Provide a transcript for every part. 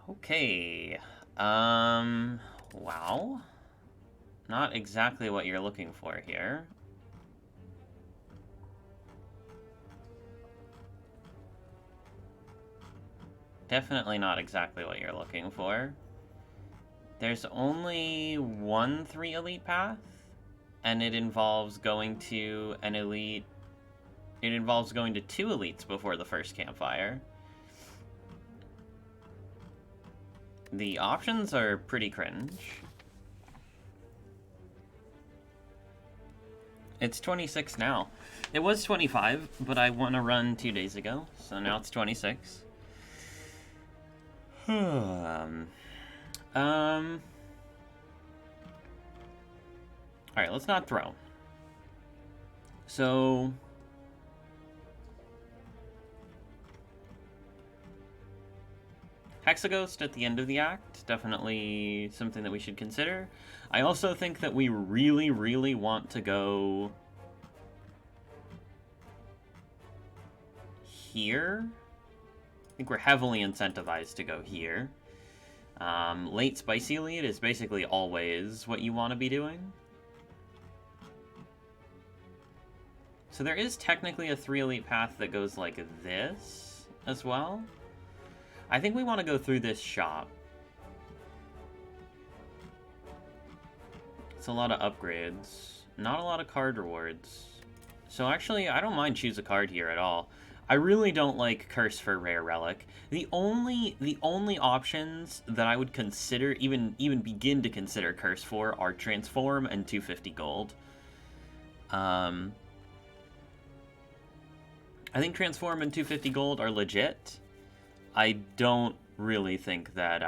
Okay. Wow. Not exactly what you're looking for here. Definitely not exactly what you're looking for. There's only one 3 elite path, and it involves going to an elite. It involves going to 2 elites before the first campfire. The options are pretty cringe. It's 26 now. It was 25, but I won a run 2 days ago, so now it's 26. Alright, let's not throw. So... Hexaghost at the end of the act, definitely something that we should consider. I also think that we really, really want to go... here? I think we're heavily incentivized to go here. Late Spicy Elite is basically always what you want to be doing. So there is technically a 3 elite path that goes like this as well. I think we want to go through this shop. It's a lot of upgrades. Not a lot of card rewards. So actually, I don't mind choose a card here at all. I really don't like Curse for Rare Relic. The only options that I would consider, even begin to consider Curse for, are Transform and 250 gold. I think Transform and 250 gold are legit. I don't really think that,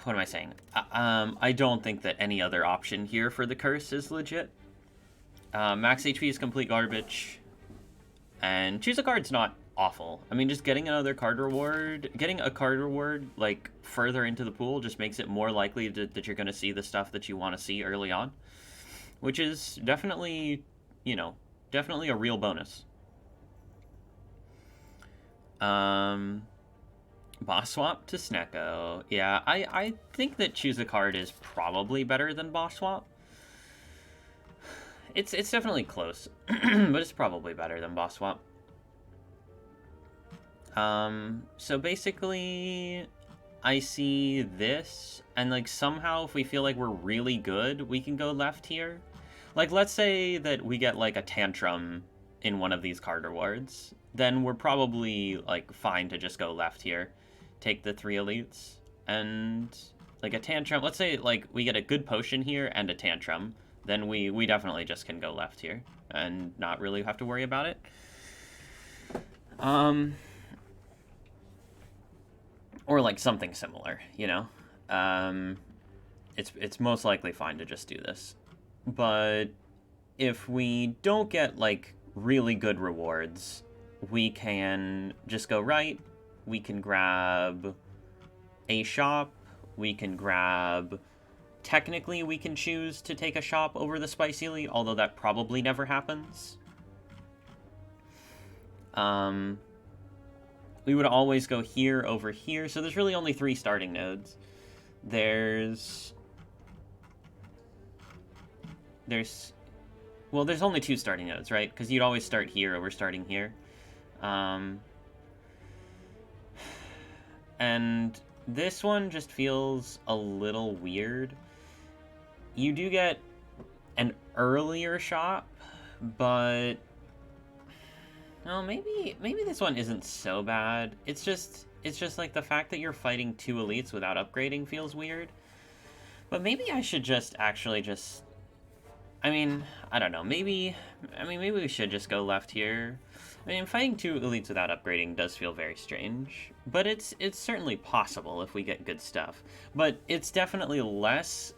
what am I saying? I don't think that any other option here for the curse is legit. Max HP is complete garbage. And choose a card's not awful. I mean, just getting a card reward, like, further into the pool just makes it more likely that you're going to see the stuff that you want to see early on. Which is definitely, you know, definitely a real bonus. Boss swap to Snecko. Yeah, I think that choose a card is probably better than boss swap. It's definitely close, but it's probably better than boss swap. So basically, I see this, and like somehow if we feel like we're really good, we can go left here. Like, let's say that we get, like, a Tantrum in one of these card rewards. Then we're probably, like, fine to just go left here. Take the 3 elites. And, like, a Tantrum... Let's say, like, we get a good potion here and a Tantrum. Then we definitely just can go left here. And not really have to worry about it. Or, like, something similar, you know? It's most likely fine to just do this. But if we don't get, like, really good rewards, we can just go right. We can grab a shop. We can grab... Technically, we can choose to take a shop over the Spicy Elite, although that probably never happens. We would always go here over here. So there's really only 3 starting nodes. There's only 2 starting nodes, right? Because you'd always start here over starting here. And this one just feels a little weird. You do get an earlier shop, but... Well, maybe this one isn't so bad. It's just like the fact that you're fighting 2 elites without upgrading feels weird. But maybe I should just actually just... I mean, I don't know. Maybe we should just go left here. I mean, fighting 2 elites without upgrading does feel very strange. But it's certainly possible if we get good stuff. But it's definitely less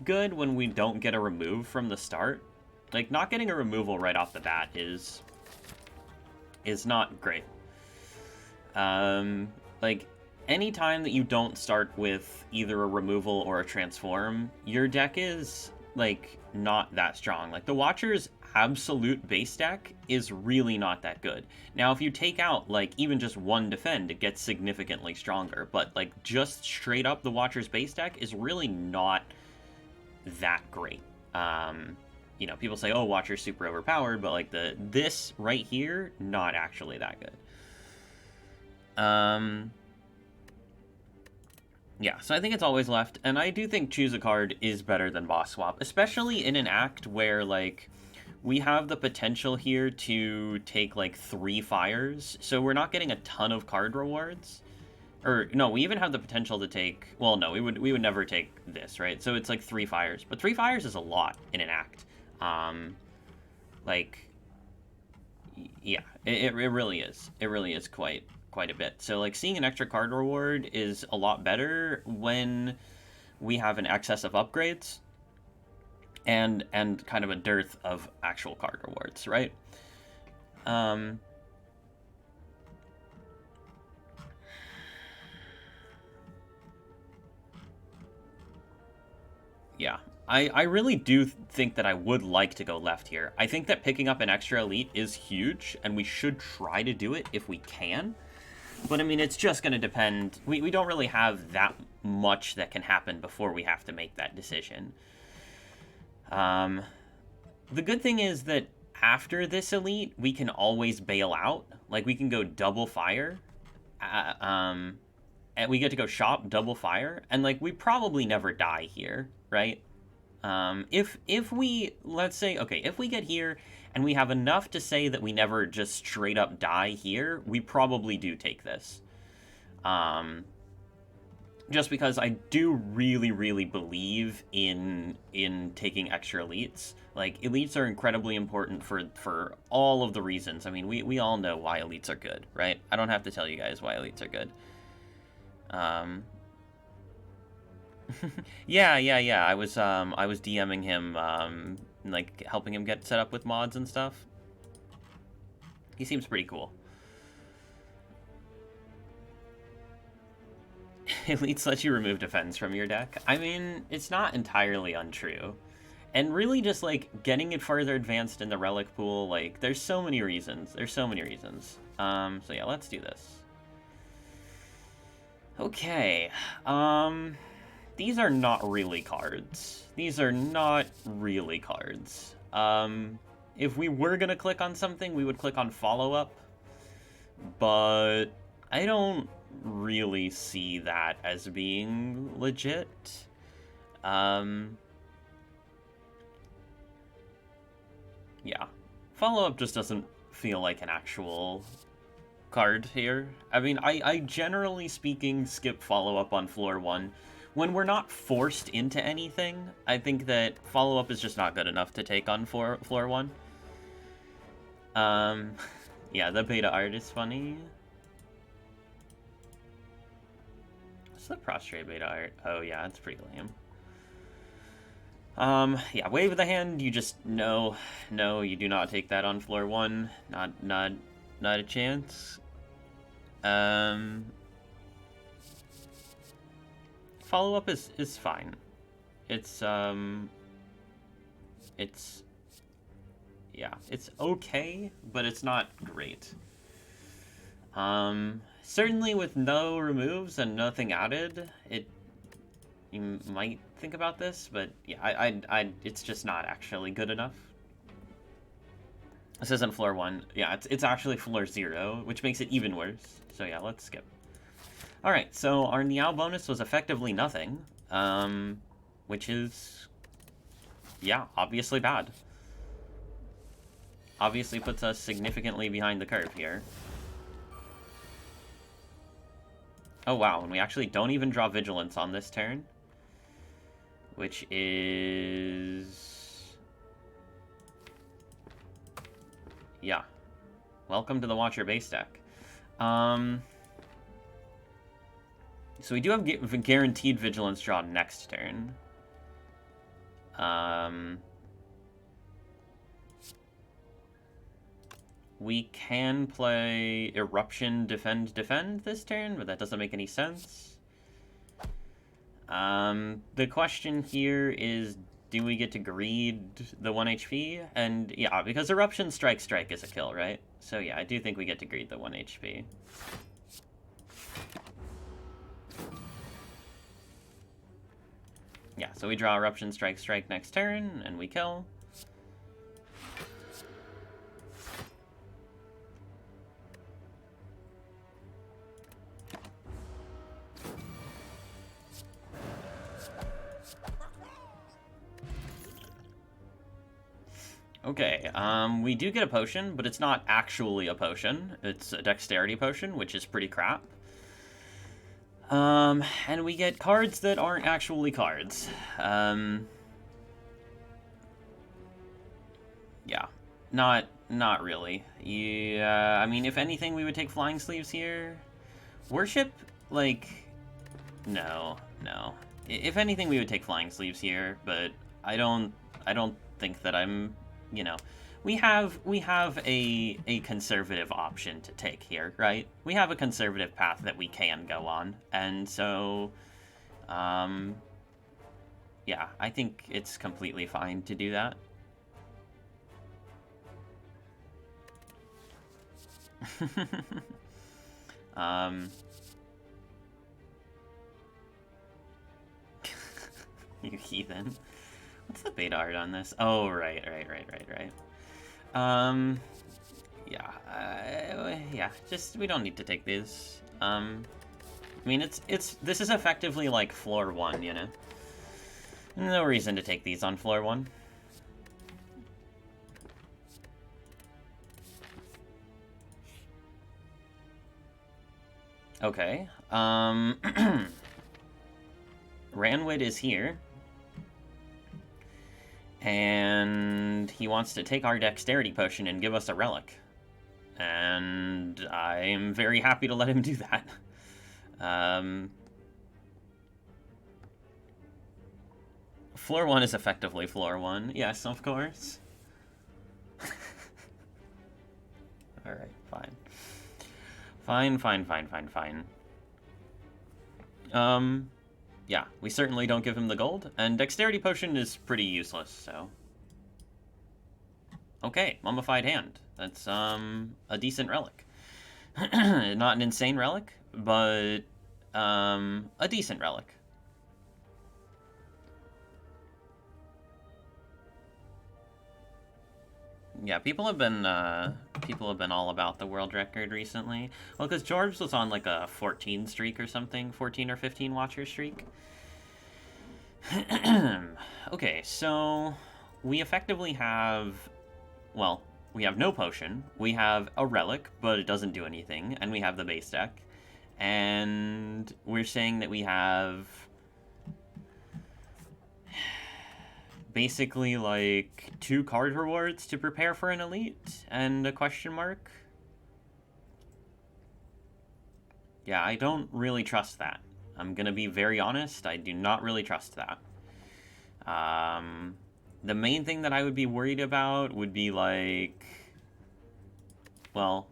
good when we don't get a remove from the start. Like, not getting a removal right off the bat is not great. Like, any time that you don't start with either a removal or a transform, your deck is, like, not that strong. Like, the Watchers absolute base deck is really not that good. Now, if you take out, like, even just one defend, it gets significantly stronger. But, like, just straight up the Watcher's base deck is really not that great. You know, people say, oh, Watcher's super overpowered, but, like, this right here, not actually that good. Yeah, so I think it's always left, and I do think choose a card is better than boss swap, especially in an act where, like, we have the potential here to take, like, 3 fires, so we're not getting a ton of card rewards. Or, no, we even have the potential to take, well, no, we would never take this, right? So it's, like, 3 fires, but 3 fires is a lot in an act. Like, yeah, it really is. It really is quite a bit. So, like, seeing an extra card reward is a lot better when we have an excess of upgrades and kind of a dearth of actual card rewards, right? Yeah. I really do think that I would like to go left here. I think that picking up an extra elite is huge, and we should try to do it if we can. But, I mean, it's just going to depend. We don't really have that much that can happen before we have to make that decision. The good thing is that after this elite, we can always bail out. Like, we can go double fire. And we get to go shop, double fire. And, like, we probably never die here, right? If we, let's say, okay, if we get here and we have enough to say that we never just straight up die here, we probably do take this. Just because I do really, really believe in taking extra elites. Like, elites are incredibly important for all of the reasons. I mean, we all know why elites are good, right? I don't have to tell you guys why elites are good. Yeah. I was DMing him, like, helping him get set up with mods and stuff. He seems pretty cool. Elites let you remove defense from your deck. I mean, it's not entirely untrue. And really just, like, getting it further advanced in the relic pool, like, there's so many reasons. So yeah, let's do this. Okay. These are not really cards. If we were gonna click on something, we would click on follow-up. But I don't really see that as being legit. Yeah. Follow-up just doesn't feel like an actual card here. I mean, I generally speaking skip follow-up on floor 1. When we're not forced into anything, I think that follow-up is just not good enough to take on floor 1. Yeah, the beta art is funny. What's the prostrate beta art? Oh yeah, it's pretty lame. Yeah, wave of the hand, you just, no, you do not take that on floor 1. Not a chance. Follow-up is fine. It's okay, but it's not great. Certainly with no removes and nothing added, you might think about this, but yeah, it's just not actually good enough. This isn't floor 1. Yeah, it's actually floor 0, which makes it even worse. So yeah, let's skip. Alright, so our Niao bonus was effectively nothing, which is, yeah, obviously bad. Obviously puts us significantly behind the curve here. Oh wow, and we actually don't even draw Vigilance on this turn, which is, yeah. Welcome to the Watcher base deck. So we do have guaranteed Vigilance draw next turn. We can play Eruption, defend this turn, but that doesn't make any sense. The question here is, Do we get to greed the 1 HP? And yeah, because Eruption Strike is a kill, right? So yeah, I do think we get to greed the 1 HP. Yeah, so we draw Eruption Strike next turn, and we kill. Okay, we do get a potion, but it's not actually a potion. It's a dexterity potion, which is pretty crap. And we get cards that aren't actually cards. Yeah, not really. Yeah, I mean, if anything, we would take Flying Sleeves here. Worship, like, no. If anything, we would take Flying Sleeves here, but I don't think that I'm, you know, we have a conservative option to take here, right? We have a conservative path that we can go on, and so, yeah, I think it's completely fine to do that. You heathen. What's the beta art on this? Oh, right. Yeah, just, we don't need to take these. I mean, this is effectively like floor 1, you know? No reason to take these on floor 1. Okay, Ranwid is here. And he wants to take our dexterity potion and give us a relic. And I'm very happy to let him do that. Floor 1 is effectively floor 1. Yes, of course. Alright, fine. Fine. Yeah, we certainly don't give him the gold, and Dexterity Potion is pretty useless, so... Okay, Mummified Hand. That's, a decent relic. Not an insane relic, but, a decent relic. Yeah, people have been all about the world record recently. Well, because George was on like a 14 streak or something, 14 or 15 watcher streak. Okay, so we effectively have, well, we have no potion, we have a relic, but it doesn't do anything, and we have the base deck, and we're saying that we have basically like 2 card rewards to prepare for an elite and a question mark. Yeah, I don't really trust that. I'm gonna be very honest, I do not really trust that. The main thing that I would be worried about would be like, well,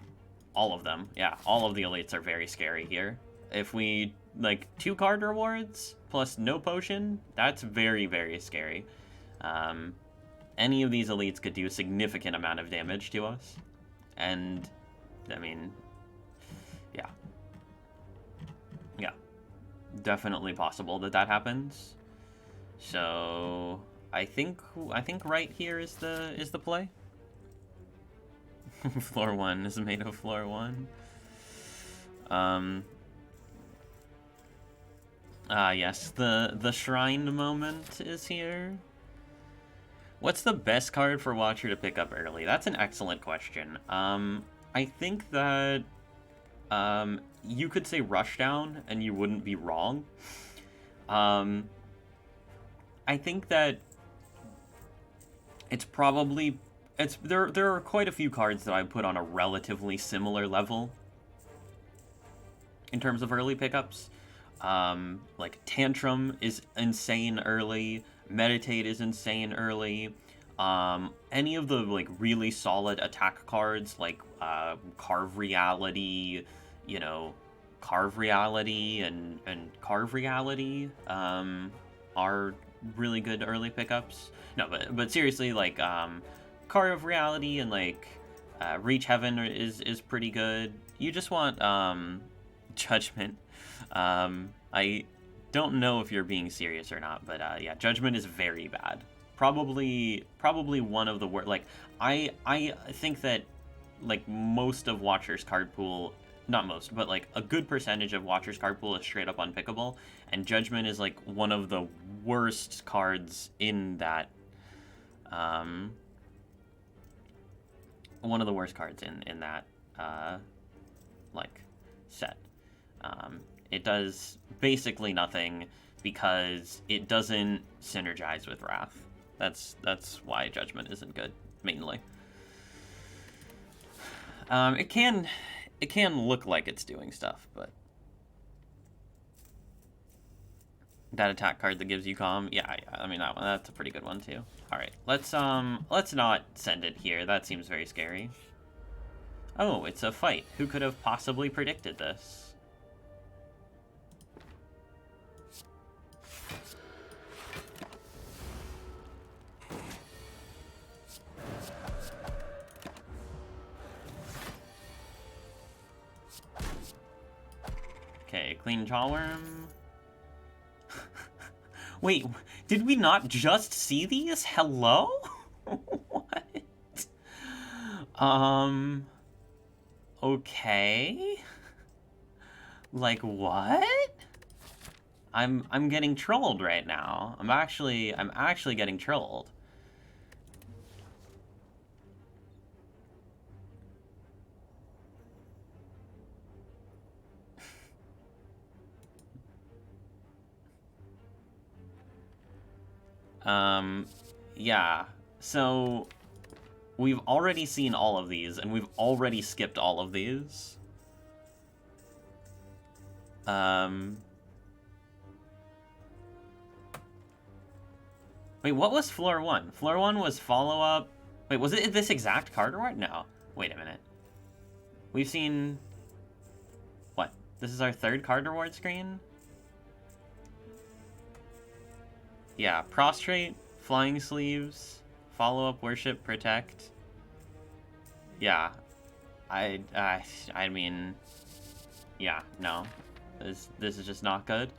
all of them. Yeah, all of the elites are very scary here. If we, like, 2 card rewards plus no potion, that's very, very scary. Any of these elites could do a significant amount of damage to us. And, I mean, yeah. Yeah. Definitely possible that that happens. So, I think right here is the play. Floor 1 is made of floor 1. Yes, the shrine moment is here. What's the best card for Watcher to pick up early? That's an excellent question. I think that you could say Rushdown, and you wouldn't be wrong. I think that it's probably... there are quite a few cards that I put on a relatively similar level in terms of early pickups. Like Tantrum is insane early, Meditate is insane early. Any of the like really solid attack cards like Carve Reality, you know, Carve Reality and Carve Reality are really good early pickups. No, but seriously, like Car of Reality and like Reach Heaven is pretty good. You just want Judgment. I don't know if you're being serious or not, but yeah, Judgment is very bad. Probably one of the worst. Like I think that like most of Watcher's card pool, not most, but like a good percentage of Watcher's card pool is straight up unpickable, and Judgment is like one of the worst cards in that. One of the worst cards in that like set. It does basically nothing because it doesn't synergize with Wrath. That's why Judgment isn't good, mainly. It can look like it's doing stuff, but that attack card that gives you calm, yeah, I mean that's a pretty good one too. All right, let's not send it here. That seems very scary. Oh, it's a fight. Who could have possibly predicted this? Okay, clean Jawworm. Wait, did we not just see these? Hello? What? Okay. Like what? I'm getting trolled right now. I'm actually getting trolled. Yeah. So we've already seen all of these, and we've already skipped all of these. Wait, what was floor 1? Floor 1 was follow-up... Wait, was it this exact card reward? No. Wait a minute. We've seen... What? This is our third card reward screen? Yeah, Prostrate, Flying Sleeves, Follow-up, Worship, Protect. Yeah. I mean... Yeah, no. This is just not good.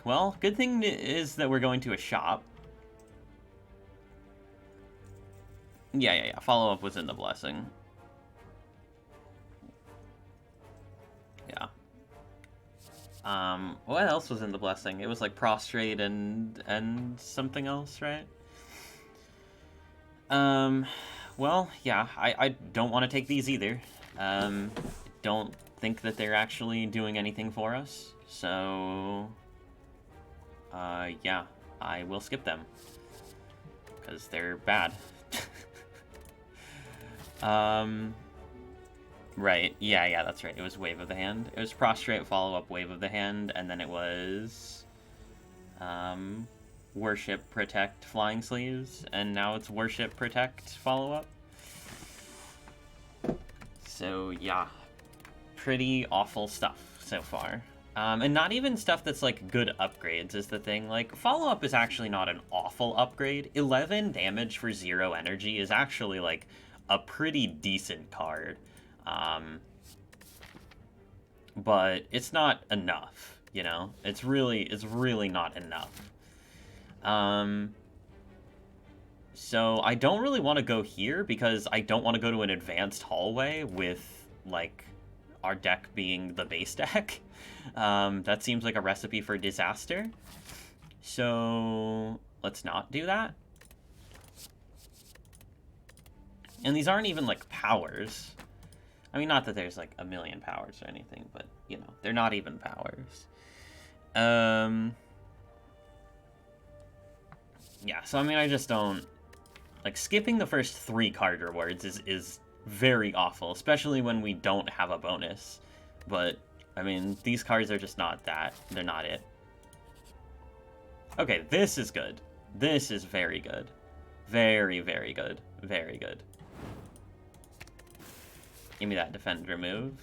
Well, good thing is that we're going to a shop. Yeah. Follow-up was in the blessing. Yeah. What else was in the blessing? It was like prostrate and something else, right? Well, yeah, I don't want to take these either. Don't think that they're actually doing anything for us, so... yeah, I will skip them. Because they're bad. Right, yeah, that's right. It was Wave of the Hand. It was Prostrate, follow-up, Wave of the Hand, and then it was... Worship, Protect, Flying Sleeves, and now it's Worship, Protect, follow-up. So, yeah. Pretty awful stuff so far. And not even stuff that's, like, good upgrades is the thing. Like, follow-up is actually not an awful upgrade. 11 damage for 0 energy is actually, like, a pretty decent card. But it's not enough, you know? It's really not enough. So I don't really want to go here because I don't want to go to an advanced hallway with, like, our deck being the base deck. That seems like a recipe for disaster. So let's not do that. And these aren't even, like, powers. I mean, not that there's, like, a million powers or anything, but, you know, they're not even powers. Yeah, so, I mean, I just don't... Like, skipping the first 3 card rewards is very awful, especially when we don't have a bonus. But, I mean, these cards are just not that. They're not it. Okay, this is good. This is very good. Very, very good. Very good. Give me that defend remove.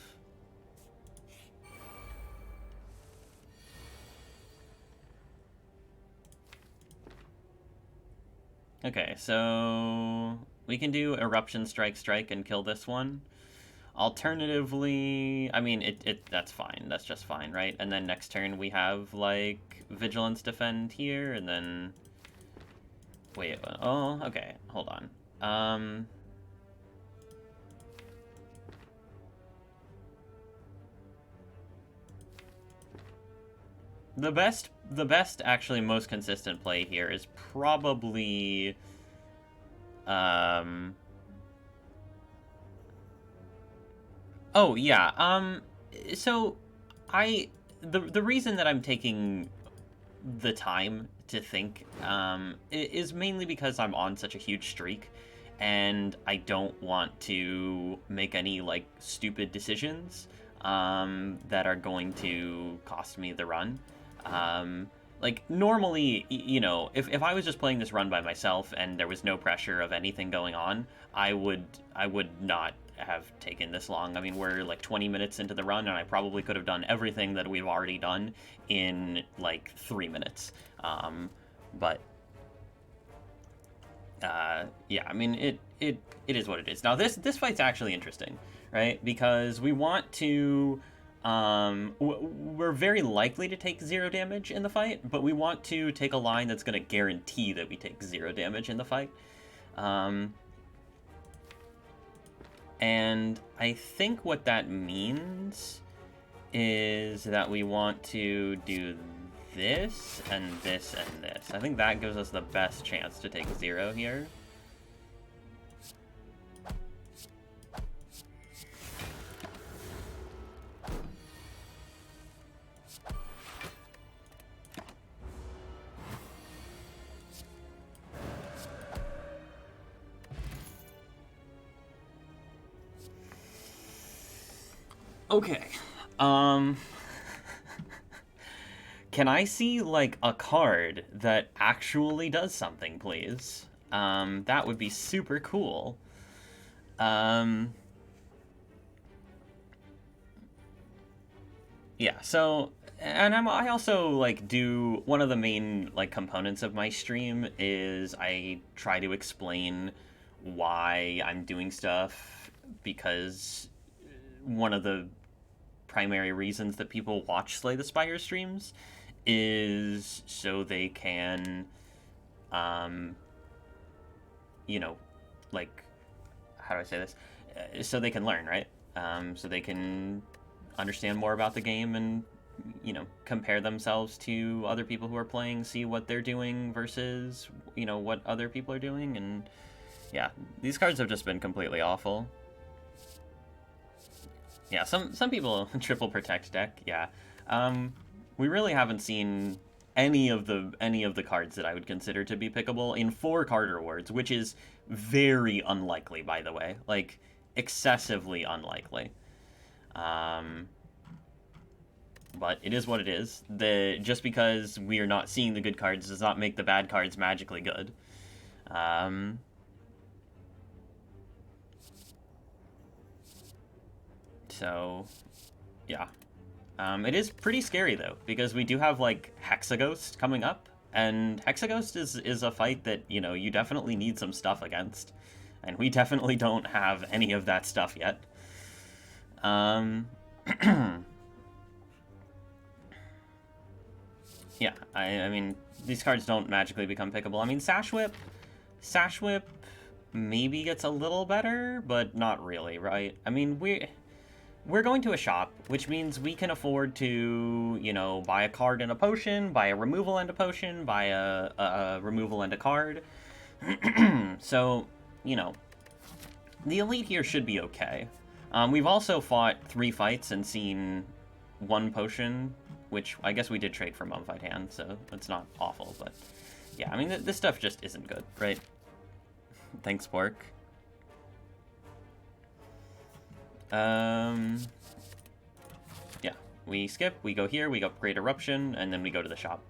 Okay, so we can do Eruption Strike Strike and kill this one. Alternatively, I mean, that's fine. That's just fine, right? And then next turn we have, like, Vigilance Defend here, and then... Wait, oh, okay, hold on. The best, actually, most consistent play here is probably, oh, yeah, so, the reason that I'm taking the time to think, is mainly because I'm on such a huge streak, and I don't want to make any, like, stupid decisions, that are going to cost me the run. Like, normally, you know, if I was just playing this run by myself and there was no pressure of anything going on, I would not have taken this long. I mean, we're like 20 minutes into the run, and I probably could have done everything that we've already done in like 3 minutes. But yeah, I mean, it is what it is. Now, this fight's actually interesting, right? Because we want to. We're very likely to take 0 damage in the fight, but we want to take a line that's going to guarantee that we take 0 damage in the fight. And I think what that means is that we want to do this and this and this. I think that gives us the best chance to take 0 here. Okay. Can I see, like, a card that actually does something, please? That would be super cool. Yeah, so, and I also, like, do, one of the main, like, components of my stream is I try to explain why I'm doing stuff, because one of the primary reasons that people watch Slay the Spire streams is so they can, um, you know, like, how do I say this? So they can learn, right? So they can understand more about the game and, you know, compare themselves to other people who are playing, see what they're doing versus, you know, what other people are doing. And yeah, these cards have just been completely awful. Yeah, some people triple protect deck. Yeah, we really haven't seen any of the cards that I would consider to be pickable in 4 card rewards, which is very unlikely, by the way, like excessively unlikely. Um, but it is what it is. Just because we are not seeing the good cards does not make the bad cards magically good. Um, so, yeah. It is pretty scary, though, because we do have, like, Hexaghost coming up, and Hexaghost is a fight that, you know, you definitely need some stuff against, and we definitely don't have any of that stuff yet. Yeah, I mean, these cards don't magically become pickable. I mean, Sash Whip maybe gets a little better, but not really, right? I mean, we're going to a shop, which means we can afford to, you know, buy a card and a potion, buy a removal and a potion, buy a removal and a card. So, you know, the elite here should be okay. We've also fought 3 fights and seen 1 potion, which I guess we did trade for Mummified Hand, so it's not awful, but yeah, I mean, this stuff just isn't good, right? Thanks, Pork. Yeah, we skip, we go here, we upgrade Eruption, and then we go to the shop.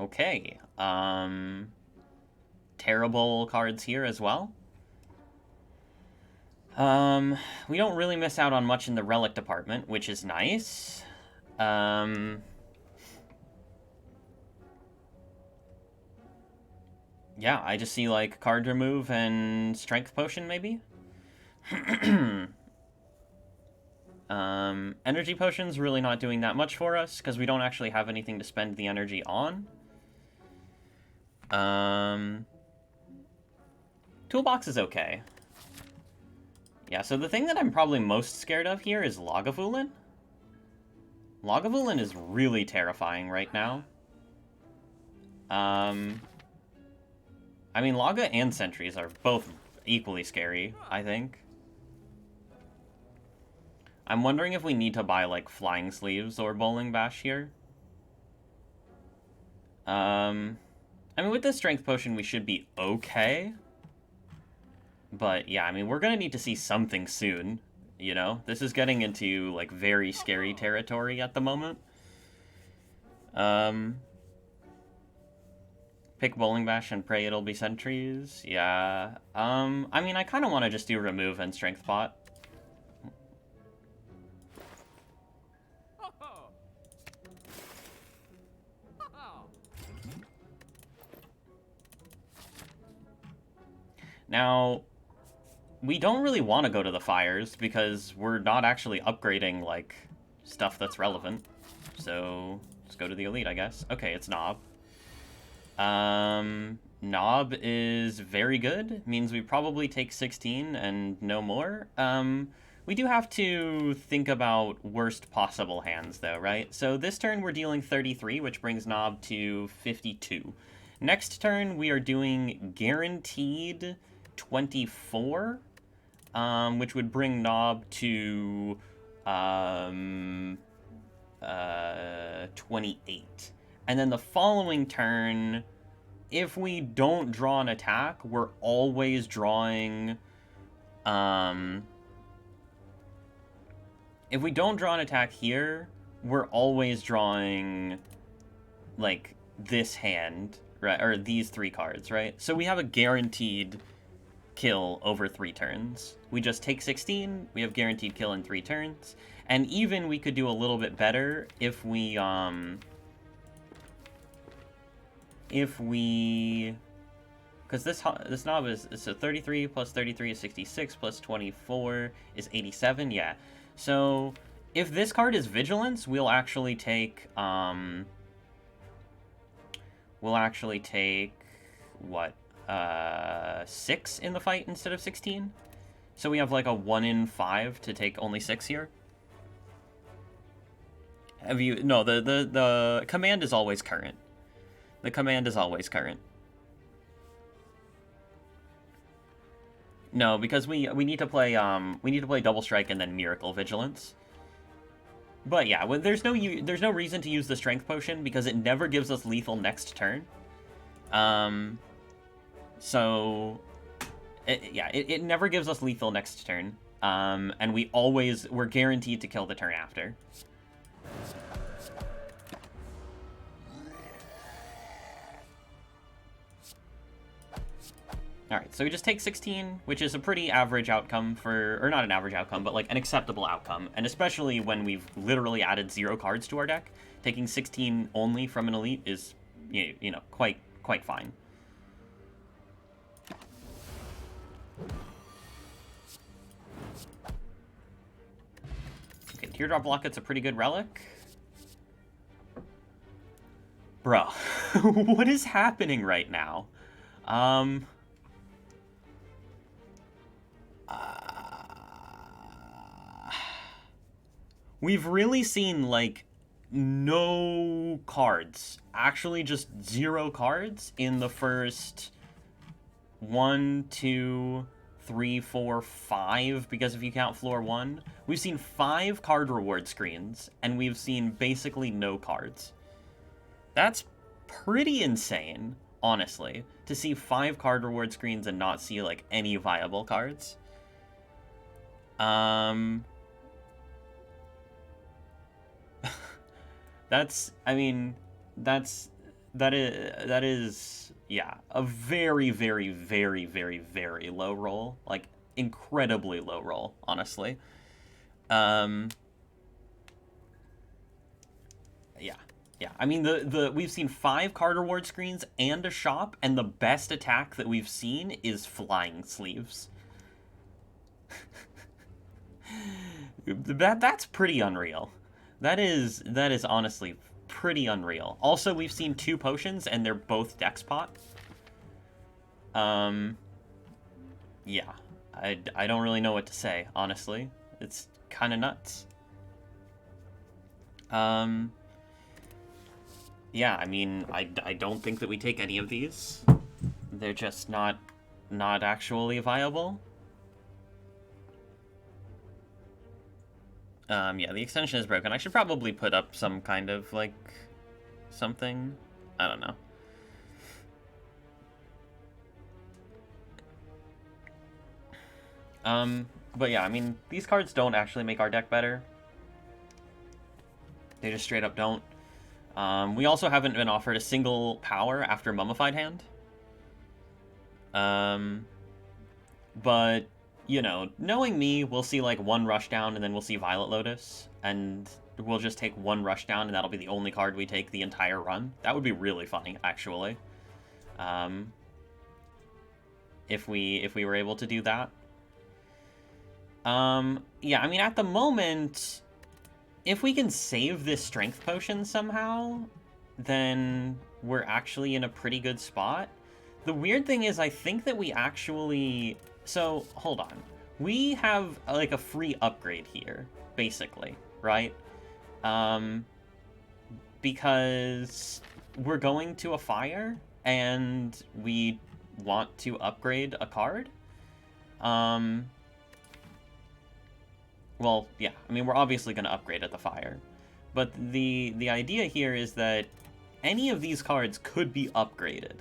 Okay, terrible cards here as well. We don't really miss out on much in the relic department, which is nice. Yeah, I just see, like, card remove and strength potion, maybe? Energy potion's really not doing that much for us, because we don't actually have anything to spend the energy on. Toolbox is okay. Yeah, so the thing that I'm probably most scared of here is Lagavulin. Lagavulin is really terrifying right now. I mean, Laga and Sentries are both equally scary, I think. I'm wondering if we need to buy, like, Flying Sleeves or Bowling Bash here. I mean, with the Strength Potion, we should be okay. But, yeah, I mean, we're gonna need to see something soon, you know? This is getting into, like, very scary territory at the moment. Pick Bowling Bash and pray it'll be Sentries. Yeah. I mean, I kind of want to just do Remove and Strength Pot. Now, we don't really want to go to the fires because we're not actually upgrading, like, stuff that's relevant. So, let's go to the elite, I guess. Okay, it's Knob. Knob is very good. Means we probably take 16 and no more. We do have to think about worst possible hands, though, right? So this turn we're dealing 33, which brings Knob to 52. Next turn we are doing guaranteed 24, which would bring Knob to 28. And then the following turn, if we don't draw an attack, we're always drawing... if we don't draw an attack here, we're always drawing, like, this hand, right? Or these 3 cards, right? So we have a guaranteed kill over 3 turns. We just take 16, we have guaranteed kill in 3 turns. And even we could do a little bit better if we, because this knob is so 33 plus 33 is 66 plus 24 is 87. Yeah, so if this card is Vigilance, we'll actually take what, 6 in the fight instead of 16. So we have like a 1 in 5 to take only 6 here. Have you? No, the command is always current. The command is always current. No, because we need to play Double Strike and then Miracle Vigilance. But yeah, there's no reason to use the Strength Potion because it never gives us lethal next turn. So it never gives us lethal next turn. And we're guaranteed to kill the turn after. Alright, so we just take 16, which is a pretty average outcome for... Or not an average outcome, but like an acceptable outcome. And especially when we've literally added 0 cards to our deck, taking 16 only from an elite is, you know, quite fine. Okay, Teardrop Locket's a pretty good relic. Bro, what is happening right now? We've really seen, like, no cards. Actually, just 0 cards in the first 1, 2, 3, 4, 5, because if you count floor 1. We've seen 5 card reward screens, and we've seen basically no cards. That's pretty insane, honestly, to see 5 card reward screens and not see, like, any viable cards. That is, yeah, a very, very, very, very, very low roll. Like, incredibly low roll, honestly. Yeah. Yeah, I mean, we've seen 5 card reward screens and a shop, and the best attack that we've seen is flying sleeves. That's pretty unreal. That is honestly pretty unreal. Also, we've seen 2 potions, and they're both dex pot. Yeah, I don't really know what to say, honestly. It's kind of nuts. Yeah, I mean, I don't think that we take any of these. They're just not actually viable. Yeah, the extension is broken. I should probably put up some kind of, like, something. I don't know. But yeah, I mean, these cards don't actually make our deck better. They just straight up don't. We also haven't been offered a single power after Mummified Hand. But, you know, knowing me, we'll see, like, 1 Rushdown, and then we'll see Violet Lotus, and we'll just take 1 Rushdown, and that'll be the only card we take the entire run. That would be really funny, actually. If we were able to do that. Yeah, I mean, at the moment, if we can save this Strength Potion somehow, then we're actually in a pretty good spot. The weird thing is, I think that we actually... So, hold on. We have, like, a free upgrade here, basically, right? Because we're going to a fire, and we want to upgrade a card. Well, yeah, I mean, we're obviously going to upgrade at the fire. But the idea here is that any of these cards could be upgraded.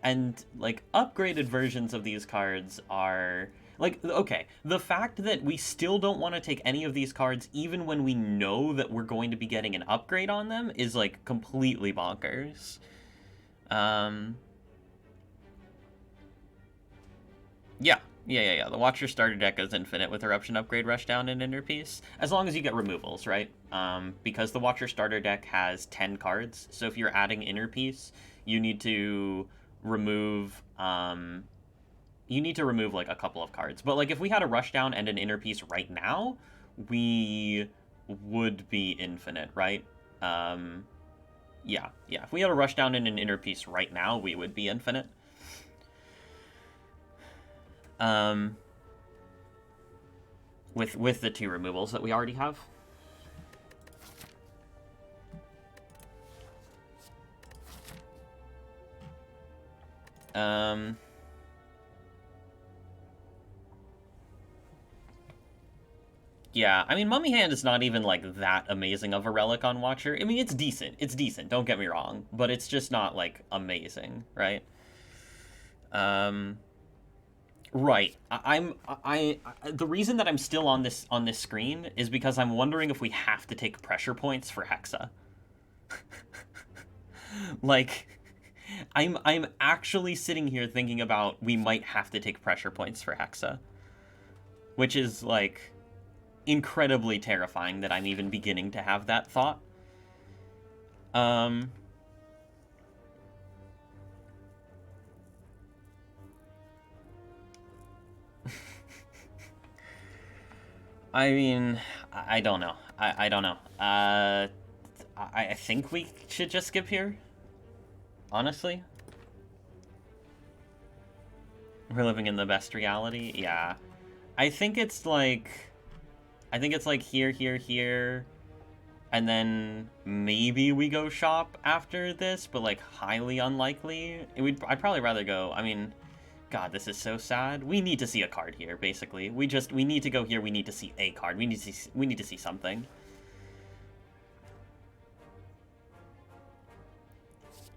And, like, upgraded versions of these cards are... Like, okay, the fact that we still don't want to take any of these cards even when we know that we're going to be getting an upgrade on them is, like, completely bonkers. Yeah. The Watcher starter deck is infinite with Eruption Upgrade, Rushdown, and Inner Peace. As long as you get removals, right? Because the Watcher starter deck has 10 cards, so if you're adding Inner Peace, you need to remove... like, a couple of cards. But, like, if we had a Rushdown and an Inner Peace right now, we would be infinite, right? Yeah. If we had a Rushdown and an Inner Peace right now, we would be infinite. With the 2 removals that we already have. Yeah, I mean, Mummy Hand is not even, like, that amazing of a relic on Watcher. I mean, it's decent. It's decent, don't get me wrong. But it's just not, like, amazing, right? Right. The reason that I'm still on this screen is because I'm wondering if we have to take pressure points for Hexa. Like, I'm actually sitting here thinking about we might have to take pressure points for Hexa. Which is, like, incredibly terrifying that I'm even beginning to have that thought. I mean, I don't know. I don't know. I think we should just skip here. Honestly. We're living in the best reality? Yeah. I think it's like here, here, here. And then maybe we go shop after this, but, like, highly unlikely. I'd probably rather go, I mean... God, this is so sad. We need to see a card here, basically. We need to go here, we need to see a card. We need to see something.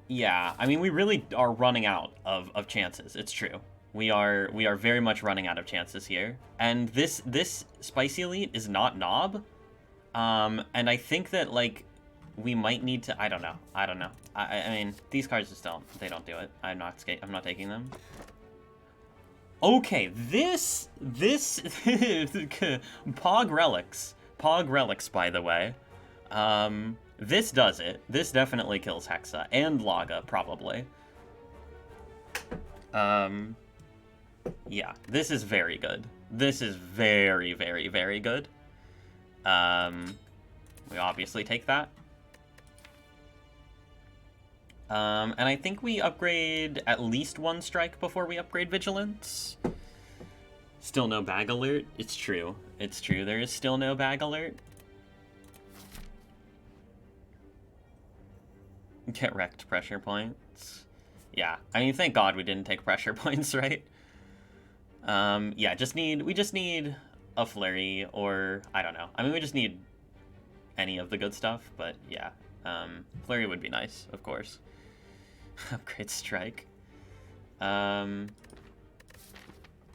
Yeah, I mean, we really are running out of chances. It's true. We are very much running out of chances here. And this Spicy Elite is not Knob. And I think that, like, we might need to... I don't know. I mean, these cards just don't... They don't do it. I'm not taking them. Okay, this Pog relics, by the way. This does it. This definitely kills Hexa and Laga, probably. Yeah, this is very good. This is very, very, very good. We obviously take that. And I think we upgrade at least one strike before we upgrade Vigilance. Still no bag alert. It's true. It's true. There is still no bag alert. Get wrecked pressure points. Yeah. I mean, thank God we didn't take pressure points, right? Yeah, we just need a flurry, or I don't know. I mean, we just need any of the good stuff, but yeah. Flurry would be nice, of course. Upgrade strike.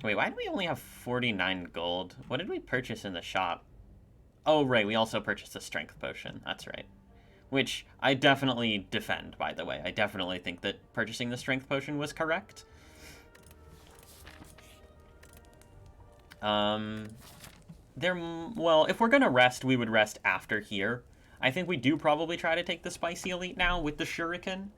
Wait, why do we only have 49 gold? What did we purchase in the shop? Oh, right, we also purchased a strength potion. That's right. Which I definitely defend, by the way. I definitely think that purchasing the strength potion was correct. Well, if we're gonna rest, we would rest after here. I think we do probably try to take the Spicy Elite now with the Shuriken.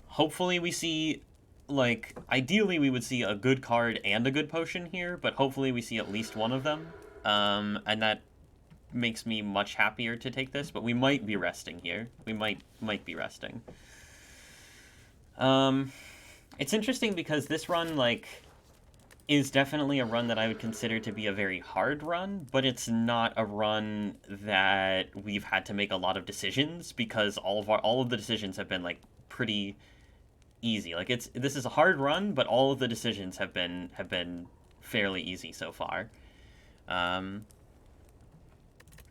Hopefully we see, like, ideally we would see a good card and a good potion here, but hopefully we see at least one of them. And that makes me much happier to take this, but we might be resting here. We might be resting. It's interesting because this run, like, is definitely a run that I would consider to be a very hard run, but it's not a run that we've had to make a lot of decisions, because all of the decisions have been, like, pretty easy. Like, this is a hard run, but all of the decisions have been fairly easy so far.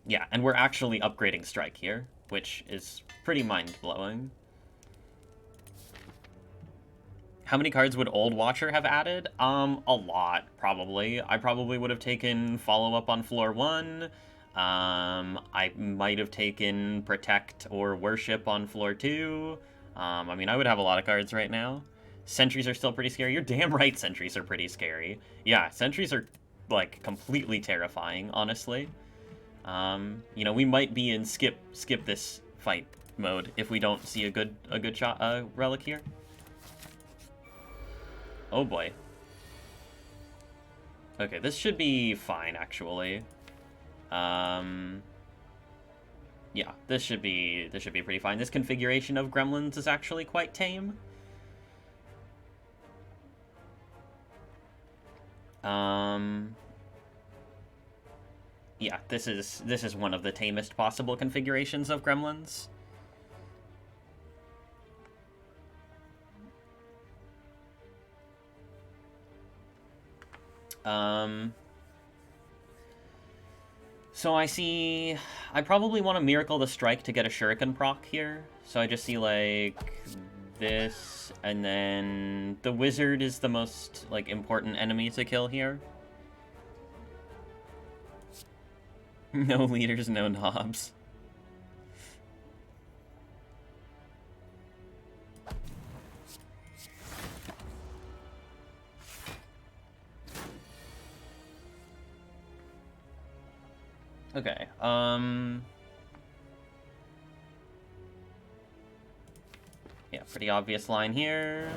Yeah, and we're actually upgrading strike here, which is pretty mind-blowing. How many cards would Old Watcher have added? A lot, probably. I probably would have taken Follow-Up on floor 1. I might have taken Protect or Worship on floor 2. I mean, I would have a lot of cards right now. Sentries are still pretty scary. You're damn right sentries are pretty scary. Yeah, sentries are, like, completely terrifying, honestly. You know, we might be in skip this fight mode if we don't see a good shot relic here. Oh boy. Okay, this should be fine, actually. Yeah, this should be pretty fine. This configuration of gremlins is actually quite tame. Yeah, this is one of the tamest possible configurations of gremlins. So I probably want to Miracle the Strike to get a Shuriken proc here. So I just see, like, this, and then the Wizard is the most, like, important enemy to kill here. No leaders, no knobs. Okay, yeah, pretty obvious line here.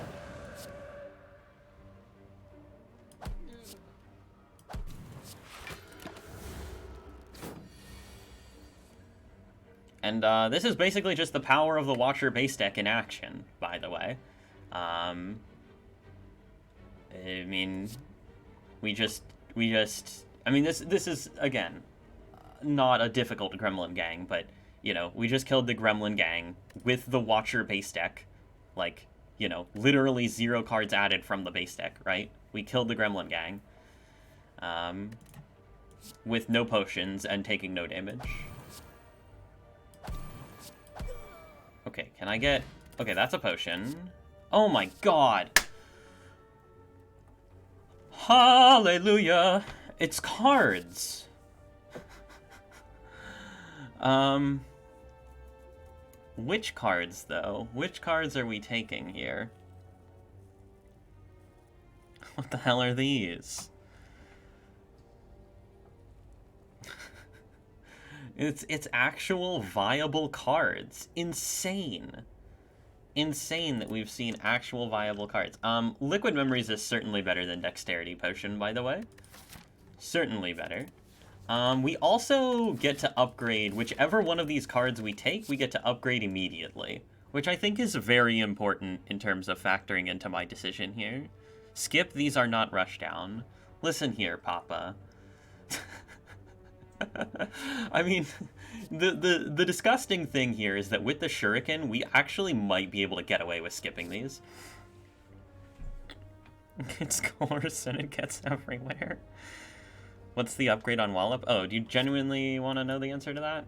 And this is basically just the power of the Watcher base deck in action, by the way. I mean, I mean, this is, again, not a difficult Gremlin gang, but, you know, we just killed the Gremlin gang with the Watcher base deck. Like, you know, literally 0 cards added from the base deck, right? We killed the Gremlin gang. With no potions and taking no damage. Okay, can I get... Okay, that's a potion. Oh my god! Hallelujah! It's cards! Which cards, though? Which cards are we taking here? What the hell are these? It's actual viable cards. Insane. Insane that we've seen actual viable cards. Liquid Memories is certainly better than Dexterity Potion, by the way. Certainly better. We also get to upgrade whichever one of these cards we take, we get to upgrade immediately, which I think is very important in terms of factoring into my decision here. Skip, these are not rushdown. Listen here, Papa. I mean, the disgusting thing here is that with the Shuriken, we actually might be able to get away with skipping these. It's coarse and it gets everywhere. What's the upgrade on Wallop? Oh, do you genuinely want to know the answer to that?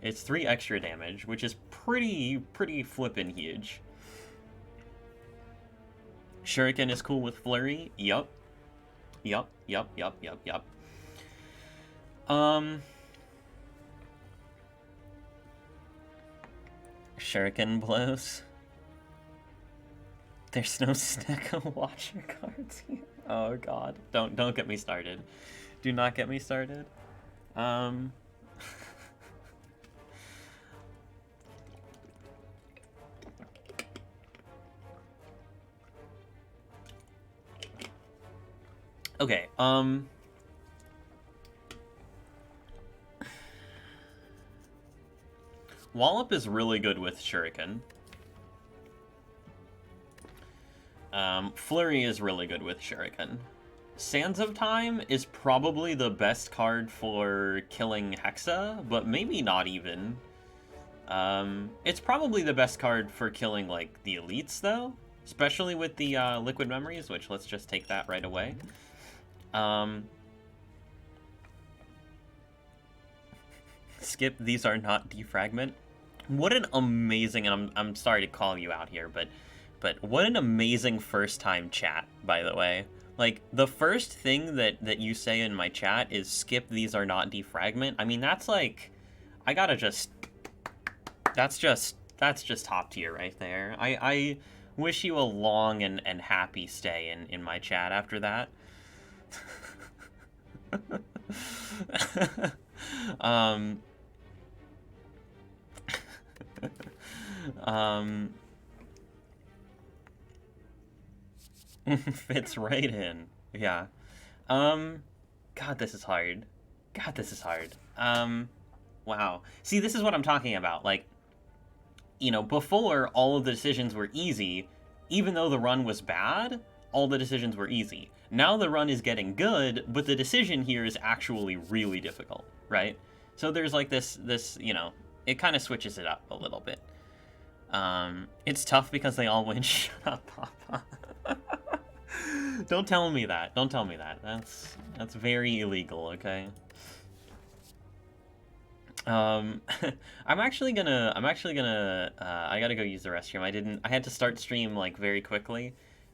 It's 3 extra damage, which is pretty flippin' huge. Shuriken is cool with Flurry? Yup. Yup. Shuriken blows. There's no stack of Watcher cards here. Oh god. Don't get me started. Do not get me started. Okay, Wallop is really good with Shuriken. Flurry is really good with Shuriken. Sands of Time is probably the best card for killing Hexa, but maybe not even. It's probably the best card for killing, like, the elites, though. Especially with the Liquid Memories, which let's just take that right away. Skip, these are not defragment. What an amazing, and I'm sorry to call you out here, but what an amazing first time chat, by the way. Like, the first thing that you say in my chat is skip, these are not defragment. I mean, that's like, I gotta just, that's just top tier right there. I wish you a long and happy stay in my chat after that. Fits right in. Yeah. God, this is hard. God, this is hard. Wow. See, this is what I'm talking about. Like, you know, before, all of the decisions were easy. Even though the run was bad, all the decisions were easy. Now the run is getting good, but the decision here is actually really difficult, right? So there's like this, you know, it kind of switches it up a little bit. It's tough because they all win. Shut up, Papa. Don't tell me that. Don't tell me that. That's very illegal, okay? I'm actually gonna I gotta go use the restroom. I had to start stream like very quickly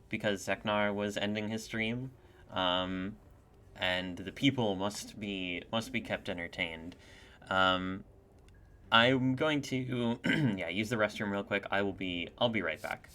because Zeknar was ending his stream. And the people must be kept entertained. I'm going to yeah, use the restroom real quick. I'll be right back.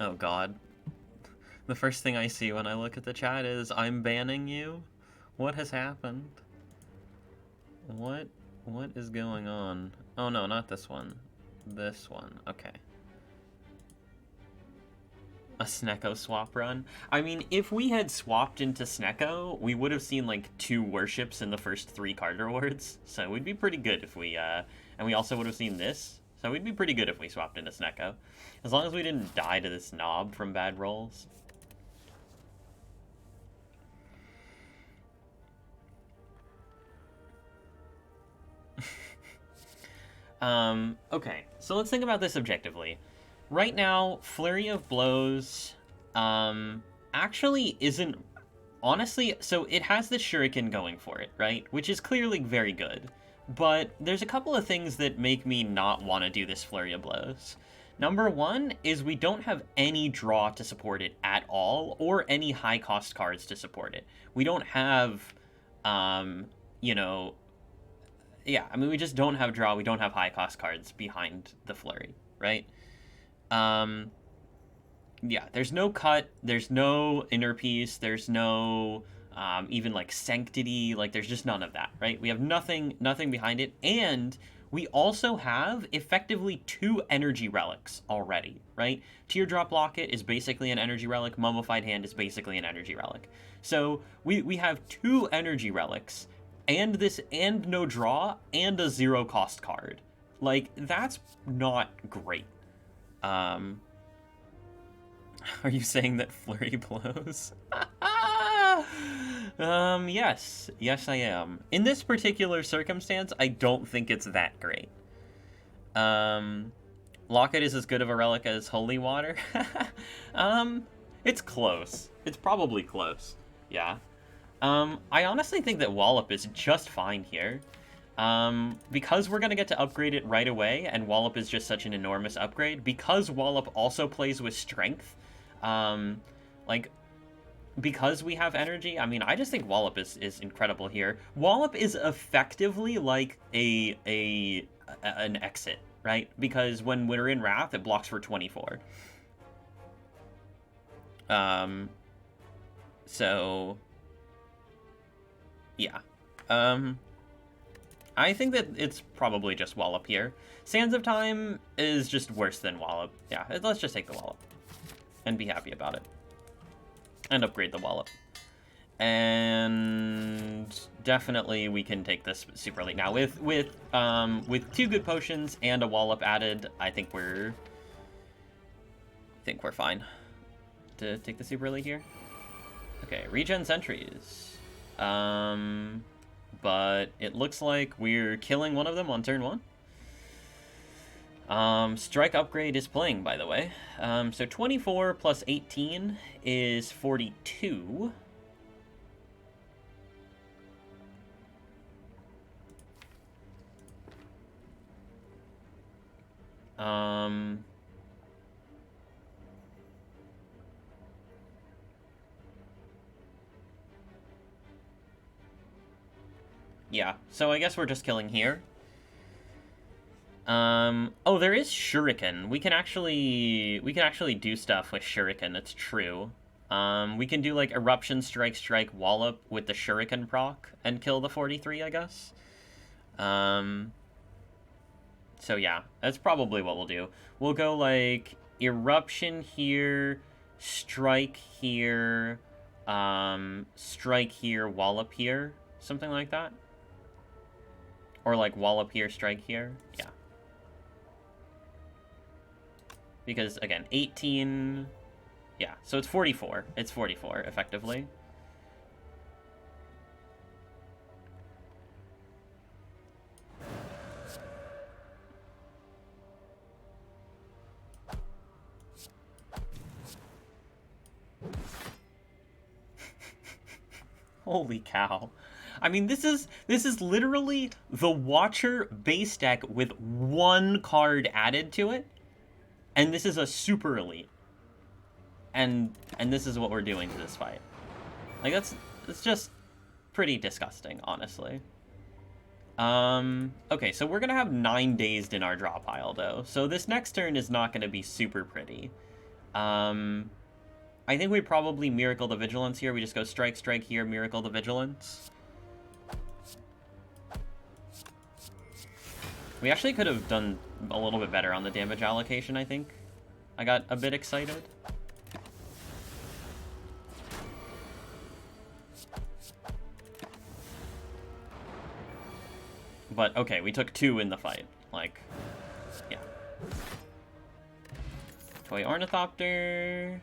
Oh god. The first thing I see when I look at the chat is, I'm banning you? What has happened? What is going on? Oh no, not this one. This one. Okay. A Snecko swap run? I mean, if we had swapped into Snecko, we would have seen, like, 2 worships in the first 3 card rewards. So we'd be pretty good if we, and we also would have seen this. So we'd be pretty good if we swapped into Snecko. As long as we didn't die to this knob from bad rolls. Okay, so let's think about this objectively. Right now, Flurry of Blows, actually isn't, honestly, so it has the Shuriken going for it, right? Which is clearly very good. But there's a couple of things that make me not want to do this Flurry of Blows. Number one is we don't have any draw to support it at all, or any high-cost cards to support it. We don't have, you know, yeah, I mean, we just don't have draw, we don't have high-cost cards behind the Flurry, right? Yeah, there's no cut, there's no inner piece, there's no even like sanctity, like there's just none of that, right? We have nothing behind it, and we also have effectively 2 energy relics already, right? Teardrop Locket is basically an energy relic, Mummified Hand is basically an energy relic. So we have 2 energy relics, and this, and no draw, and a 0 cost card. Like, that's not great. Are you saying that Flurry blows? Yes. Yes, I am. In this particular circumstance, I don't think it's that great. Locket is as good of a relic as Holy Water. It's close. It's probably close. Yeah. I honestly think that Wallop is just fine here. Because we're going to get to upgrade it right away, and Wallop is just such an enormous upgrade, because Wallop also plays with Strength, like, because we have energy, I mean, I just think Wallop is incredible here. Wallop is effectively like an exit, right? Because when we're in Wrath, it blocks for 24. So, yeah. I think that it's probably just Wallop here. Sands of Time is just worse than Wallop. Yeah, let's just take the Wallop. And be happy about it. And upgrade the Wallop. And definitely we can take this super late. Now with 2 good potions and a Wallop added, I think we're fine to take the super late here. Okay, regen sentries. But it looks like we're killing one of them on turn 1. Strike upgrade is playing, by the way. So 24 plus 18 is 42. Yeah, so I guess we're just killing here. Oh, there is Shuriken. We can actually do stuff with Shuriken, it's true. We can do, like, Eruption, Strike, Wallop with the Shuriken proc and kill the 43, I guess. So yeah, that's probably what we'll do. We'll go, like, Eruption here, Strike here, Strike here, Wallop here, something like that. Or, like, Wallop here, Strike here. Yeah. Because, again, 18... Yeah, so it's 44. It's 44, effectively. Holy cow. I mean, this is literally the Watcher base deck with 1 card added to it. And this is a super elite. And this is what we're doing to this fight. Like, it's just pretty disgusting, honestly. Okay, so we're gonna have 9 dazed in our draw pile, though. So this next turn is not gonna be super pretty. I think we probably Miracle the Vigilance here. We just go strike, strike here, Miracle the Vigilance. We actually could have done a little bit better on the damage allocation, I think. I got a bit excited. But, okay, we took 2 in the fight. Like, yeah. Toy Ornithopter.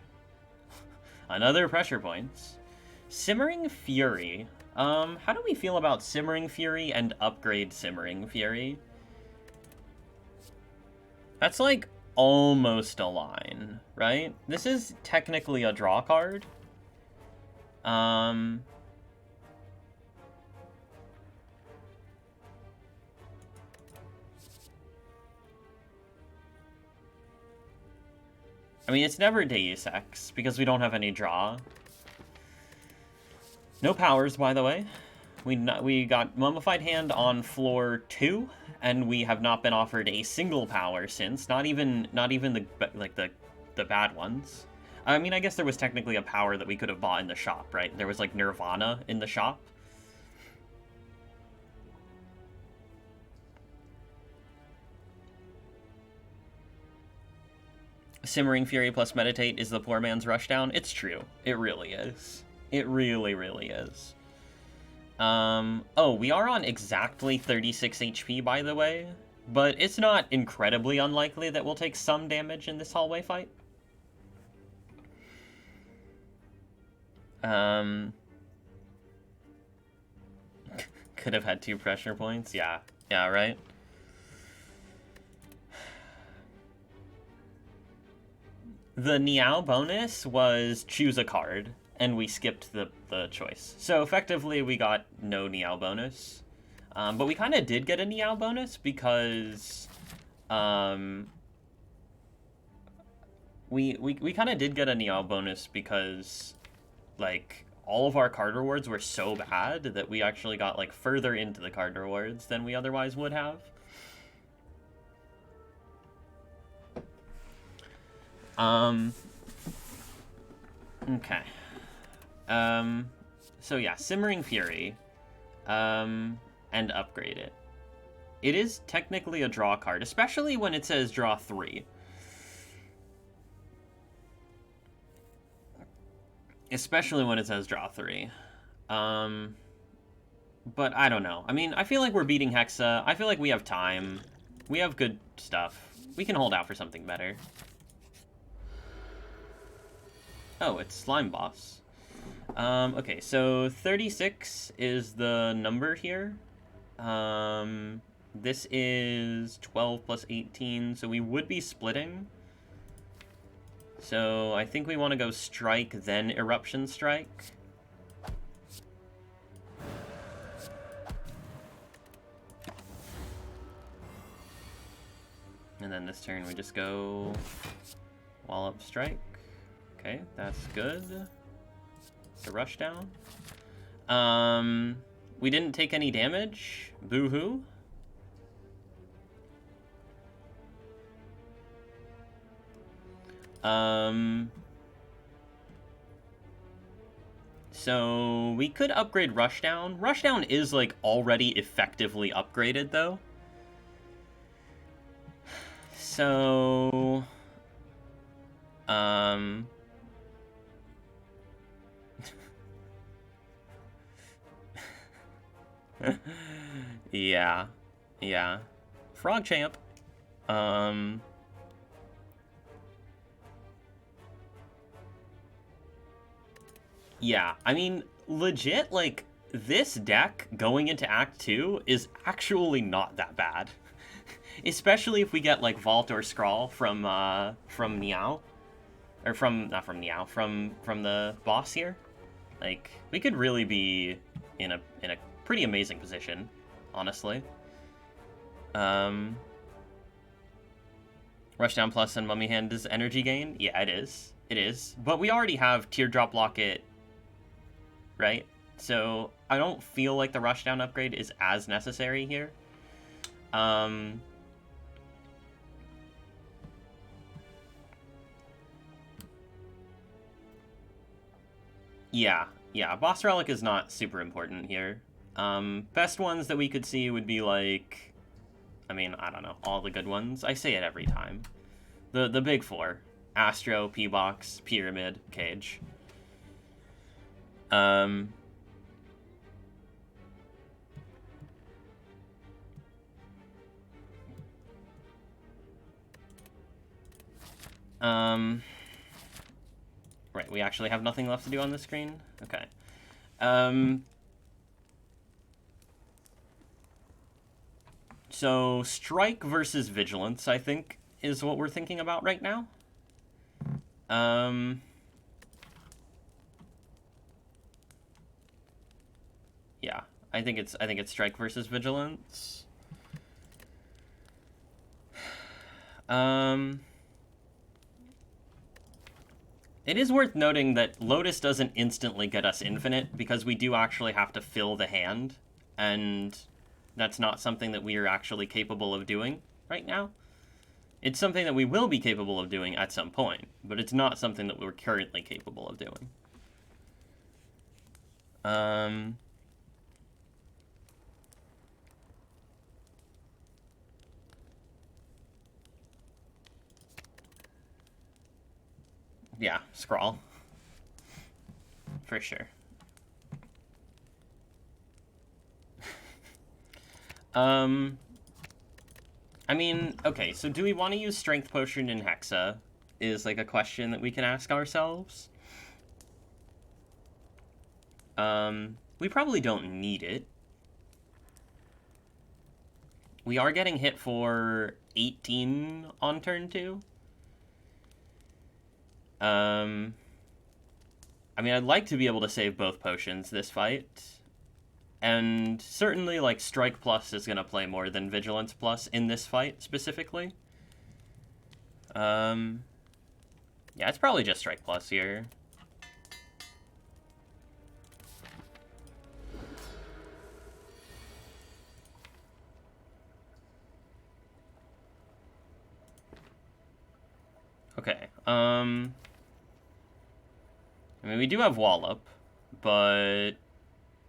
Another pressure points. Simmering Fury. How do we feel about Simmering Fury and upgrade Simmering Fury? That's like almost a line, right? This is technically a draw card. I mean, it's never Deus Ex, because we don't have any draw. No powers, by the way. We got Mummified Hand on floor 2, and we have not been offered a single power since. Not even the bad ones. I mean, I guess there was technically a power that we could have bought in the shop, right? There was, like, Nirvana in the shop. Simmering Fury plus Meditate is the poor man's rushdown. It's true. It really is. It really, really is. Oh, we are on exactly 36 HP, by the way. But it's not incredibly unlikely that we'll take some damage in this hallway fight. Could have had 2 pressure points. Yeah. Yeah, right? The Niao bonus was choose a card, and we skipped the choice. So effectively, we got no Niao bonus. But we kind of did get a Niao bonus because... we kind of did get a Niao bonus because, like, all of our card rewards were so bad that we actually got, like, further into the card rewards than we otherwise would have. Okay. So yeah, Simmering Fury, and upgrade it. It is technically a draw card, especially when it says draw 3. Especially when it says draw 3. But I don't know. I mean, I feel like we're beating Hexa. I feel like we have time. We have good stuff. We can hold out for something better. Oh, it's Slime Boss. Okay, so 36 is the number here. This is 12 plus 18, so we would be splitting. So I think we want to go Strike, then Eruption Strike. And then this turn we just go Wallop Strike. Okay, that's good. The rush down. We didn't take any damage. Boo-hoo. So we could upgrade Rushdown. Rushdown is, like, already effectively upgraded, though. So... yeah. Yeah. Frog Champ. Yeah, I mean, legit, like, this deck going into Act 2 is actually not that bad. Especially if we get, like, Vault or Scrawl from Niao. Or not from Niao, from the boss here. Like, we could really be in a pretty amazing position, honestly. Rushdown Plus and Mummy Hand is energy gain? Yeah, it is. It is. But we already have Teardrop Locket, right? So I don't feel like the Rushdown upgrade is as necessary here. Yeah, yeah. Boss Relic is not super important here. Best ones that we could see would be like, I mean, I don't know, all the good ones. I say it every time. The big four: Astro, P-Box, Pyramid, Cage. Um, right, we actually have nothing left to do on the screen? Okay. So, Strike versus Vigilance, I think, is what we're thinking about right now. Yeah, I think it's Strike versus Vigilance. It is worth noting that Lotus doesn't instantly get us infinite because we do actually have to fill the hand, and that's not something that we are actually capable of doing right now. It's something that we will be capable of doing at some point, but it's not something that we're currently capable of doing. Yeah, Scrawl. For sure. I mean, okay, so do we want to use Strength Potion in Hexa? Is like a question that we can ask ourselves. We probably don't need it. We are getting hit for 18 on turn 2. I mean, I'd like to be able to save both potions this fight. And certainly, like, Strike Plus is going to play more than Vigilance Plus in this fight, specifically. Yeah, it's probably just Strike Plus here. Okay, I mean, we do have Wallop, but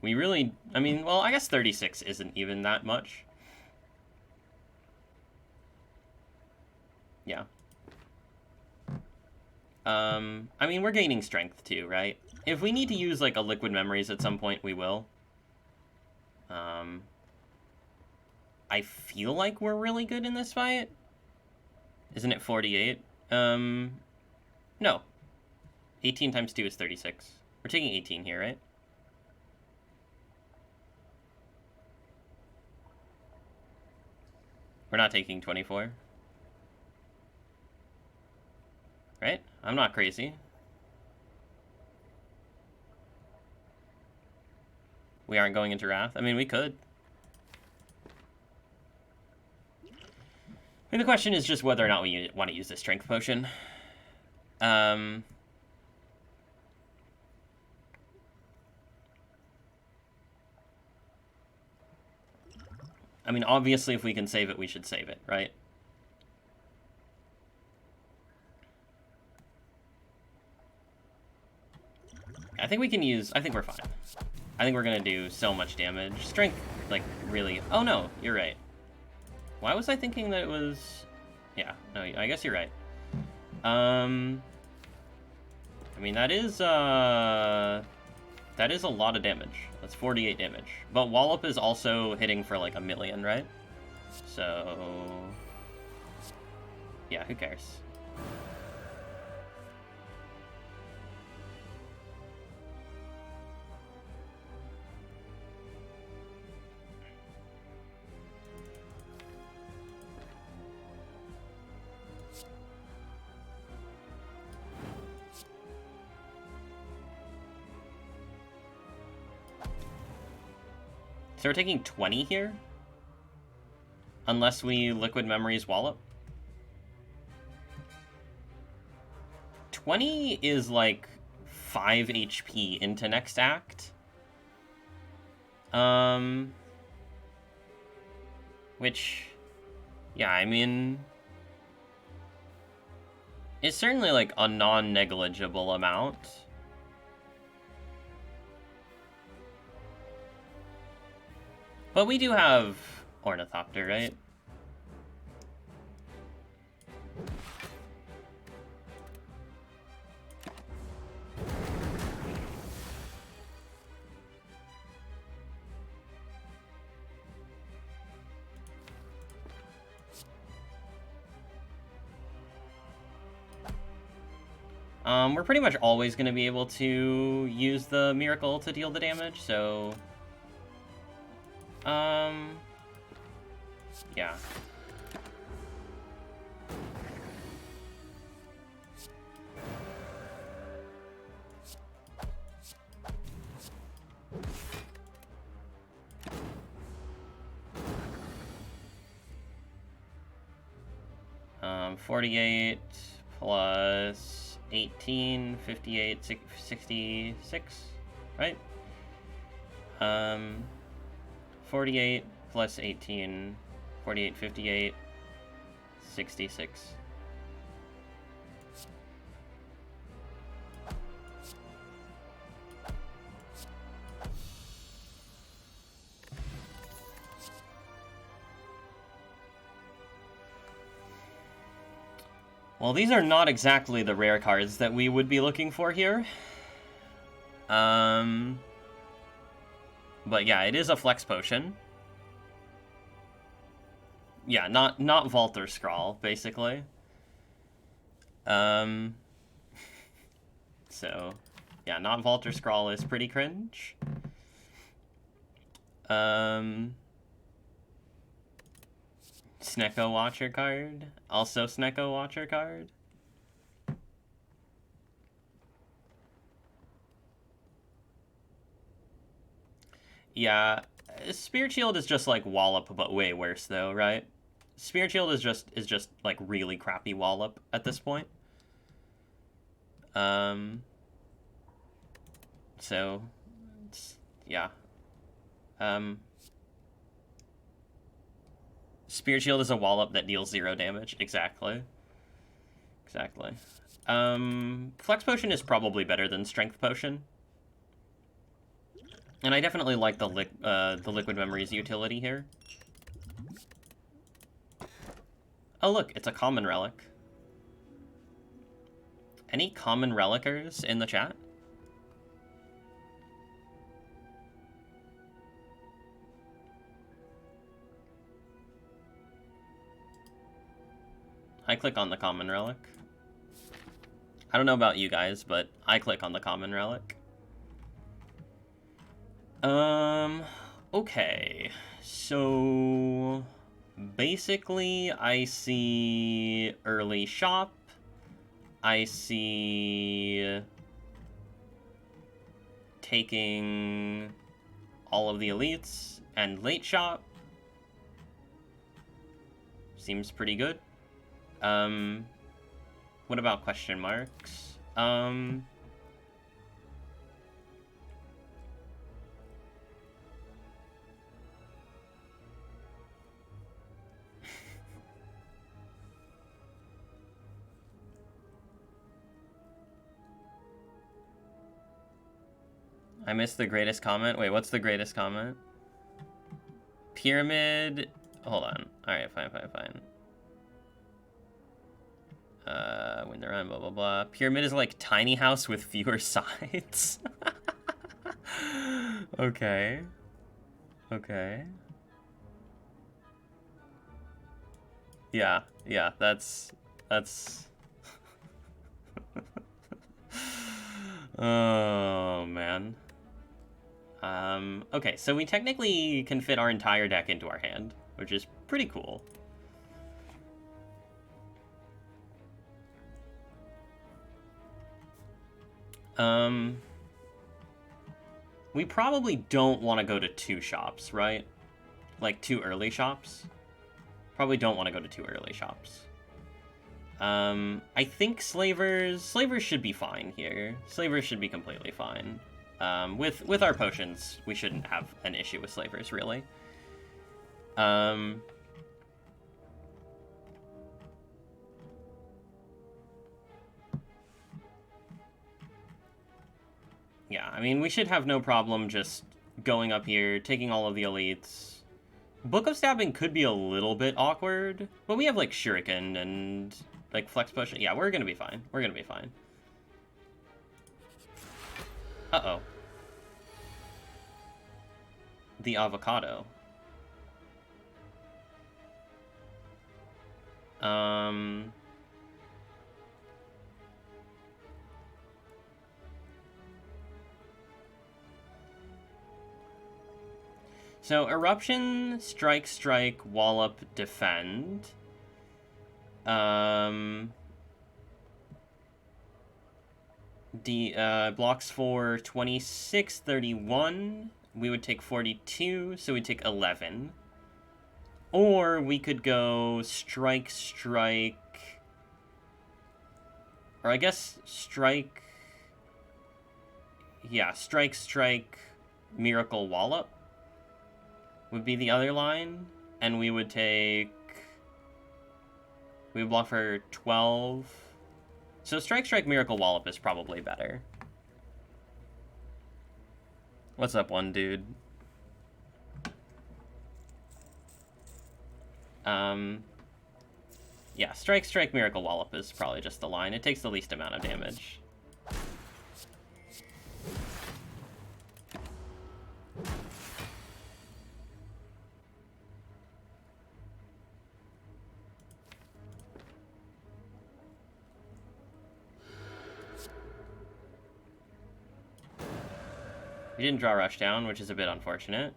we really, I mean, well, I guess 36 isn't even that much. Yeah. I mean, we're gaining strength too, right? If we need to use, like, a Liquid Memories at some point, we will. I feel like we're really good in this fight. Isn't it 48? No. 18 times 2 is 36. We're taking 18 here, right? We're not taking 24. Right? I'm not crazy. We aren't going into Wrath. I mean, we could. I mean, the question is just whether or not we want to use the Strength Potion. I mean, obviously, if we can save it, we should save it, right? I think we can use... I think we're fine. I think we're going to do so much damage. Strength, like, really... Oh, no, you're right. Why was I thinking that it was... Yeah, no, I guess you're right. I mean, that is a lot of damage. That's 48 damage. But Wallop is also hitting for, like, 1,000,000, right? So... Yeah, who cares? So we're taking 20 here? Unless we Liquid Memories Wallop? 20 is like 5 HP into next act. Which, yeah, I mean, it's certainly like a non-negligible amount. But we do have Ornithopter, right? We're pretty much always going to be able to use the Miracle to deal the damage, so... yeah. Um, 48 plus 18, 58, 66, right? 48 plus 18, 48, 58, 66. Well, these are not exactly the rare cards that we would be looking for here. But yeah, it is a flex potion. Yeah, not Vault or Scrawl, basically. So, yeah, not Vault or Scrawl is pretty cringe. Snecko Watcher card. Also Snecko Watcher card. Yeah, Spirit Shield is just like Wallop, but way worse though, right? Spirit Shield is just like really crappy Wallop at this point. So, yeah. Spirit Shield is a Wallop that deals 0 damage. Exactly. Exactly. Flex Potion is probably better than Strength Potion. And I definitely like the Liquid Memories utility here. Oh look, it's a common relic. Any common relicers in the chat? I click on the common relic. I don't know about you guys, but I click on the common relic. Okay. So basically I see early shop. I see taking all of the elites and late shop. Seems pretty good. What about question marks? I missed the greatest comment. Wait, what's the greatest comment? Pyramid. Hold on. Alright, fine. When they're on, blah, blah, blah. Pyramid is like tiny house with fewer sides. Okay. Yeah, that's... Oh, man. Okay, so we technically can fit our entire deck into our hand, which is pretty cool. We probably don't want to go to 2 shops, right? Like 2 early shops. Probably don't want to go to 2 early shops. I think Slavers should be fine here. Slavers should be completely fine. With our potions, we shouldn't have an issue with Slavers, really. Yeah, I mean, we should have no problem just going up here, taking all of the elites, Book of Stabbing could be a little bit awkward, but we have, like, Shuriken and, like, Flex Push. Yeah, we're gonna be fine. We're gonna be fine. Uh-oh. The avocado. So, Eruption, Strike, Wallop, Defend. Blocks for 26, 31. We would take 42, so we'd take 11. Or we could go Strike. Or I guess Strike. Yeah, Strike, Miracle Wallop would be the other line. And we would take. We would block for 12. So Strike, Miracle Wallop is probably better. What's up, one dude? Yeah, Strike, Miracle Wallop is probably just the line. It takes the least amount of damage. We didn't draw Rush Down, which is a bit unfortunate.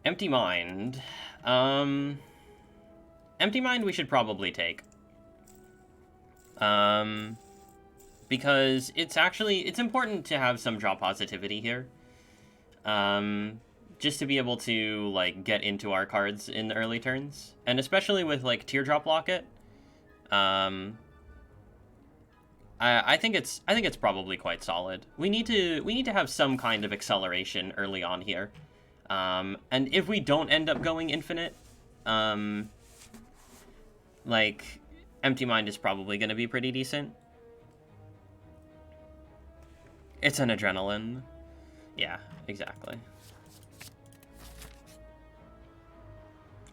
Empty Mind. Empty Mind we should probably take. Because it's important to have some draw positivity here. Just to be able to, like, get into our cards in the early turns. And especially with, like, Teardrop Locket. I think it's probably quite solid. We need to have some kind of acceleration early on here. And if we don't end up going infinite, like, Empty Mind is probably going to be pretty decent. It's an Adrenaline. Yeah, exactly.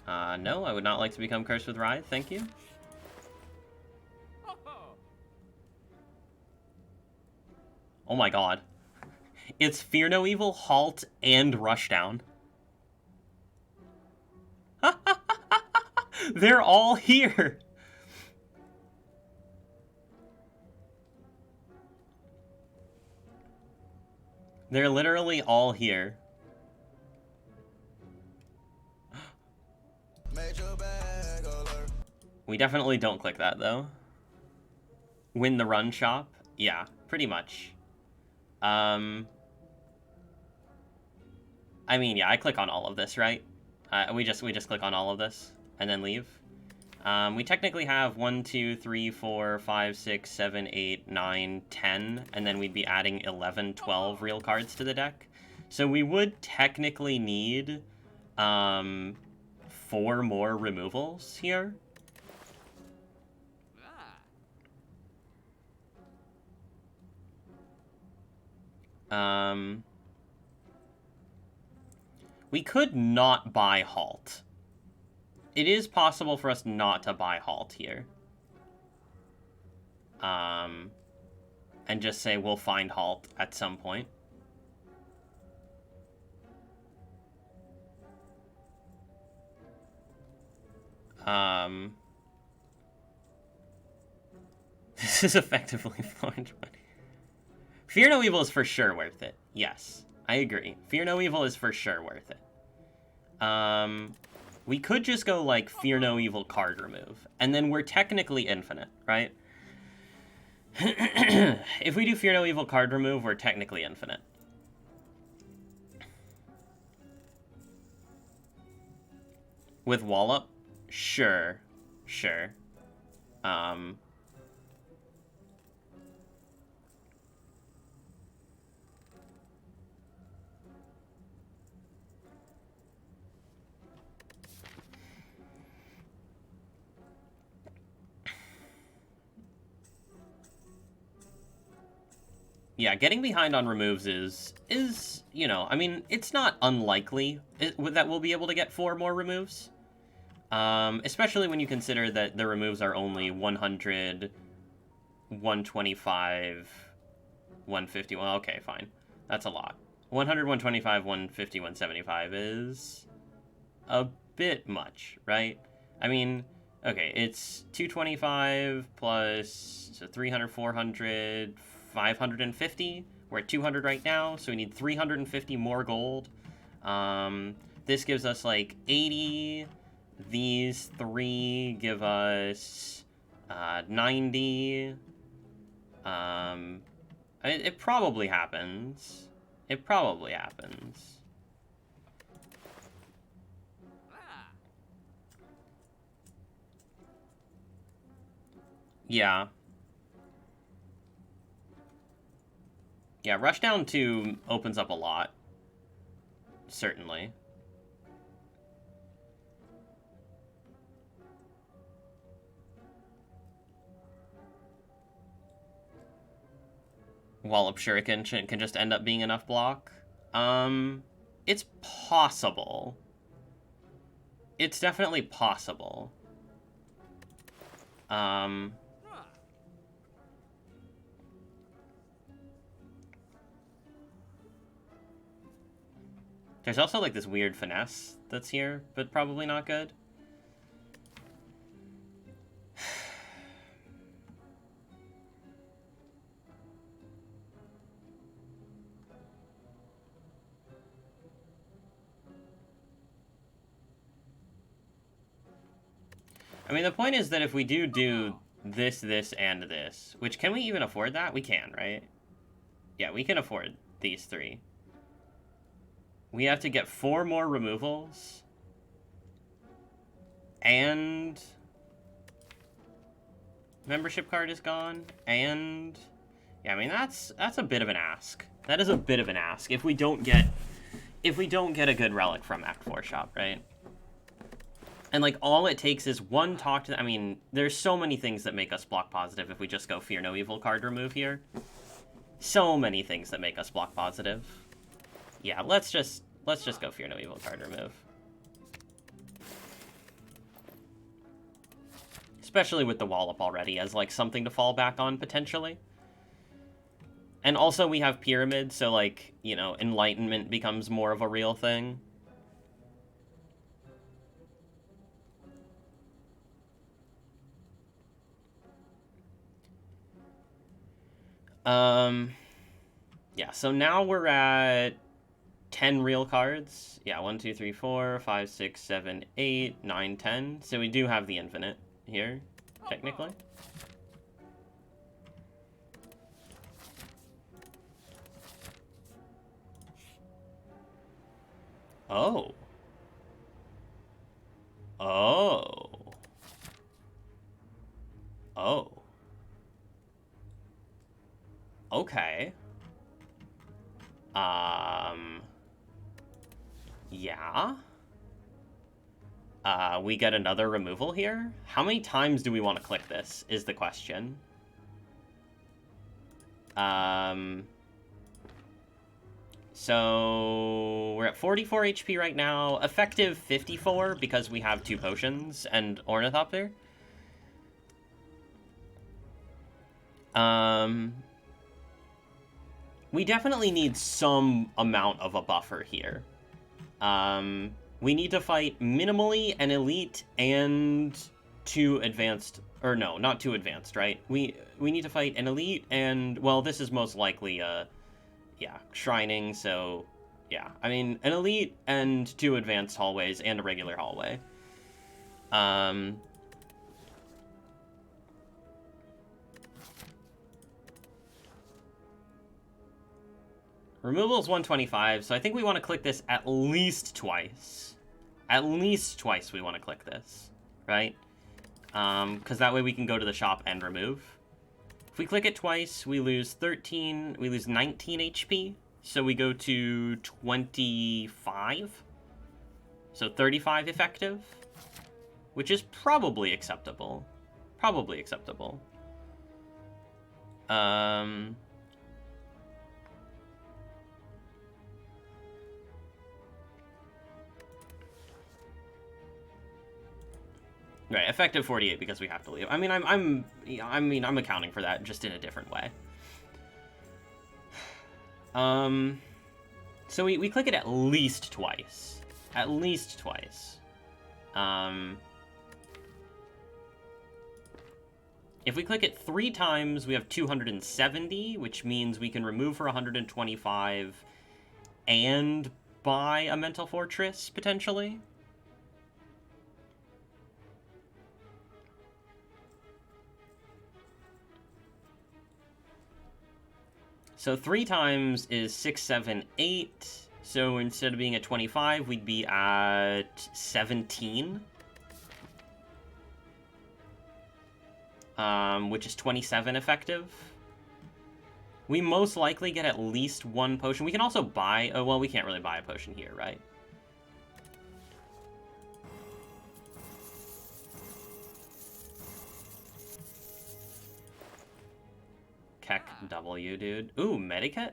No, I would not like to become cursed with Writhe, thank you. Oh my god. It's Fear No Evil, Halt, and Rushdown. They're all here! They're literally all here. We definitely don't click that, though. Win the run shop? Yeah, pretty much. I mean, yeah, I click on all of this, right? We just click on all of this and then leave. We technically have 1, 2, 3, 4, 5, 6, 7, 8, 9, 10, and then we'd be adding 11, 12 real cards to the deck. So we would technically need 4 more removals here. We could not buy Halt. It is possible for us not to buy Halt here. And just say we'll find Halt at some point. This is effectively 420. Fear No Evil is for sure worth it. Yes, I agree. Fear No Evil is for sure worth it. We could just go, like, Fear No Evil card remove, and then we're technically infinite, right? If we do Fear No Evil card remove, we're technically infinite. With Wallop? Sure. Sure. Yeah, getting behind on removes is, you know, I mean, it's not unlikely that we'll be able to get 4 more removes. Especially when you consider that the removes are only 100, 125, 150. Well, okay, fine. That's a lot. 100, 125, 150, 175 is a bit much, right? I mean, okay, it's 225 plus so 300, 400, 550. We're at 200 right now, so we need 350 more gold. This gives us like 80. These 3 give us 90. It probably happens. It probably happens. Yeah. Yeah, Rushdown 2 opens up a lot. Certainly. Wallop Shuriken can just end up being enough block. It's possible. It's definitely possible. There's also like this weird finesse that's here, but probably not good. I mean, the point is that if we do this, this, and this, which, can we even afford that? We can, right? Yeah, we can afford these 3. We have to get 4 more removals. And membership card is gone. And yeah, I mean, that's a bit of an ask. That is a bit of an ask if we don't get a good relic from Act 4 shop, right? And, like, all it takes is one talk to... I mean, there's so many things that make us block positive if we just go Fear No Evil card remove here. So many things that make us block positive. Yeah, let's just go Fear No Evil card remove. Especially with the Wallop already as, like, something to fall back on, potentially. And also we have Pyramid, so, like, you know, Enlightenment becomes more of a real thing. Yeah, so now we're at 10 real cards. Yeah, 1, 2, 3, 4, 5, 6, 7, 8, 9, 10. So we do have the infinite here, technically. Oh. Oh. Oh. Okay. Yeah. We get another removal here? How many times do we want to click this, is the question. So we're at 44 HP right now. Effective 54 because we have 2 potions and Ornithopter. We definitely need some amount of a buffer here. We need to fight minimally an elite and 2 advanced, or no, not 2 advanced, right? We need to fight an elite and, well, this is most likely yeah, shrining, so yeah. I mean, an elite and 2 advanced hallways and a regular hallway. Removal is 125, so I think we want to click this at least twice. at least twice we want to click this, right? Because that way we can go to the shop and remove. If we click it twice, we lose 19 HP, so we go to 25, so 35 effective, which is probably acceptable. Probably acceptable. Right, effective 48 because we have to leave. I mean, I'm accounting for that just in a different way. So we click it at least twice. At least twice. If we click it 3 times, we have 270, which means we can remove for 125 and buy a Mental Fortress, potentially. So 3 times is 6, 7, 8. So instead of being at 25, we'd be at 17. Which is 27 effective. We most likely get at least 1 potion. We can also buy... Oh, well, we can't really buy a potion here, right? Keck W, dude. Ooh, Medikit?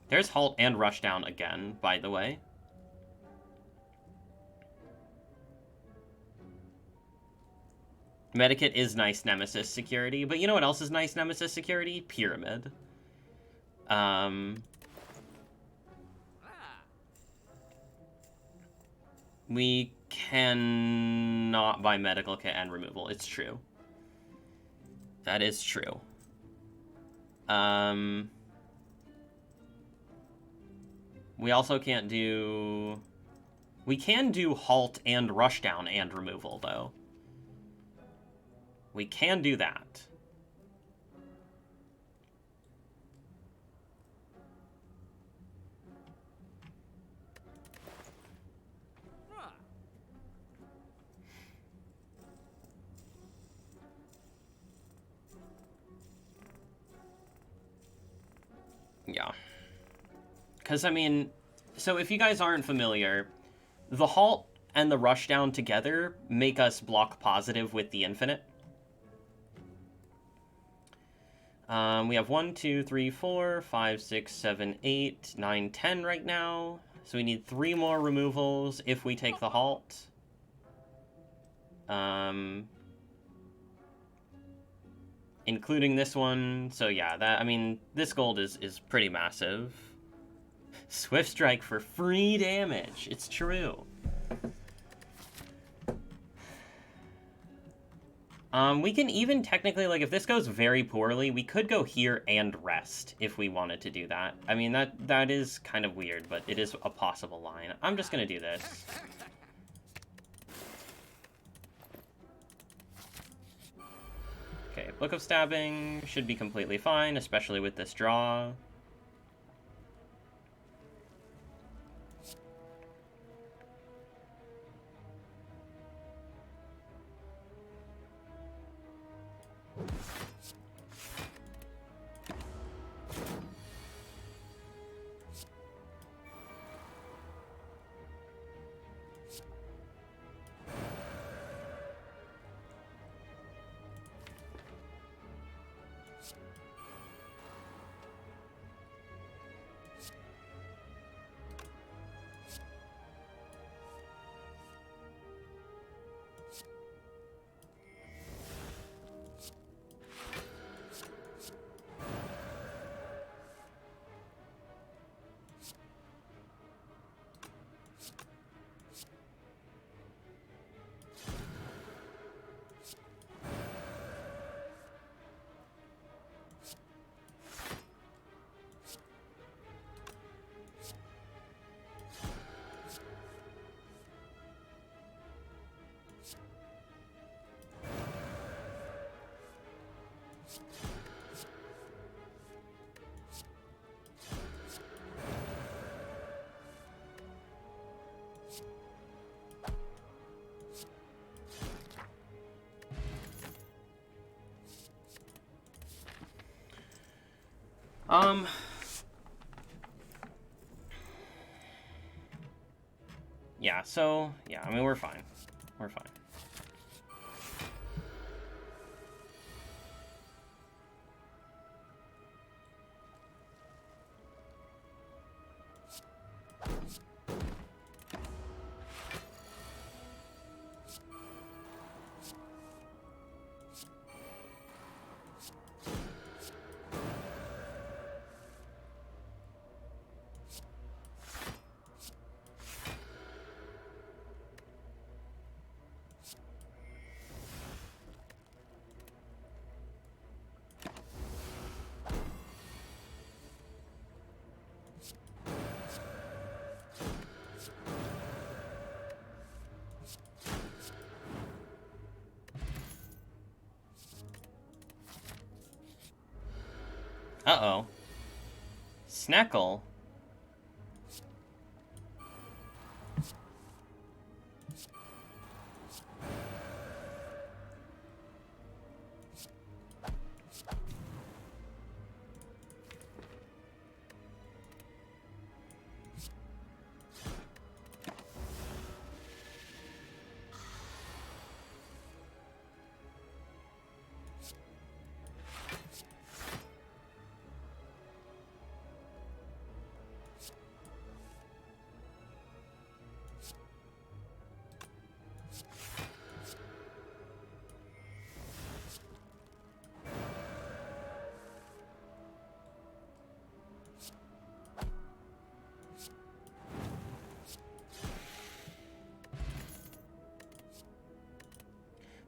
There's Halt and Rushdown again, by the way. Medikit is nice Nemesis security, but you know what else is nice Nemesis security? Pyramid. We cannot buy medical kit and removal. It's true. That is true. We also can't do... We can do Halt and Rushdown and removal, though. We can do that. Yeah. Because, I mean, so if you guys aren't familiar, the Halt and the Rushdown together make us block positive with the Infinite. We have 1, 2, 3, 4, 5, 6, 7, 8, 9, 10 right now. So we need 3 more removals if we take the Halt. Including this one. So yeah, that, I mean, this gold is pretty massive. Swift Strike for free damage. It's true. We can even technically, like, if this goes very poorly, we could go here and rest if we wanted to do that. I mean, that is kind of weird, but it is a possible line. I'm just gonna do this. Okay, Book of Stabbing should be completely fine, especially with this draw. Yeah, so, yeah, I mean, we're fine. We're fine. Uh-oh. Sneckle?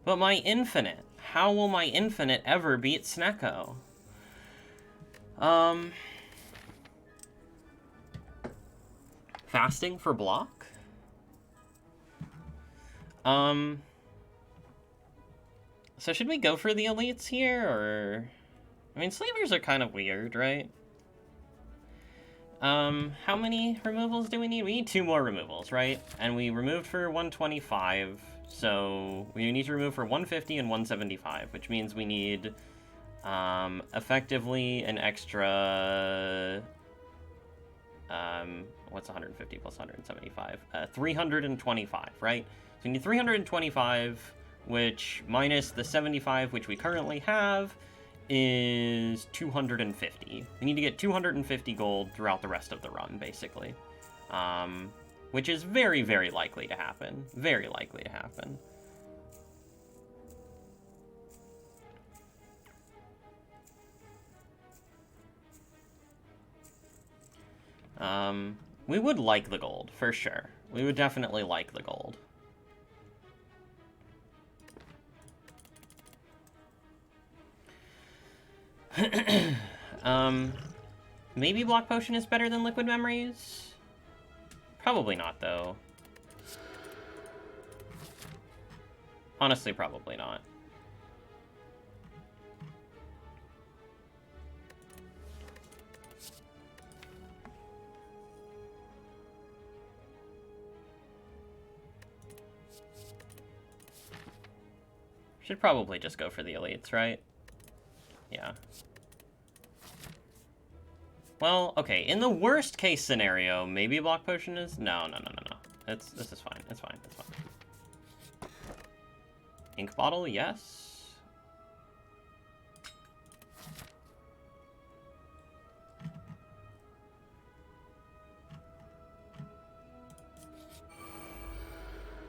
But my infinite. How will my infinite ever beat Snecko? Fasting for block? So should we go for the elites here, or... I mean, slavers are kind of weird, right? How many removals do we need? We need 2 more removals, right? And we removed for 125, so we need to remove for 150 and 175, which means we need, effectively an extra, what's 150 plus 175? 325, right? So we need 325, which minus the 75, which we currently have, is 250. We need to get 250 gold throughout the rest of the run, basically. Which is very, very likely to happen. Very likely to happen. We would like the gold, for sure. We would definitely like the gold. Maybe Block Potion is better than Liquid Memories? Probably not, though. Honestly, probably not. Should probably just go for the elites, right? Yeah. Well, okay, in the worst case scenario, maybe Block Potion is... No. This is fine. It's fine. It's fine. Ink Bottle, yes.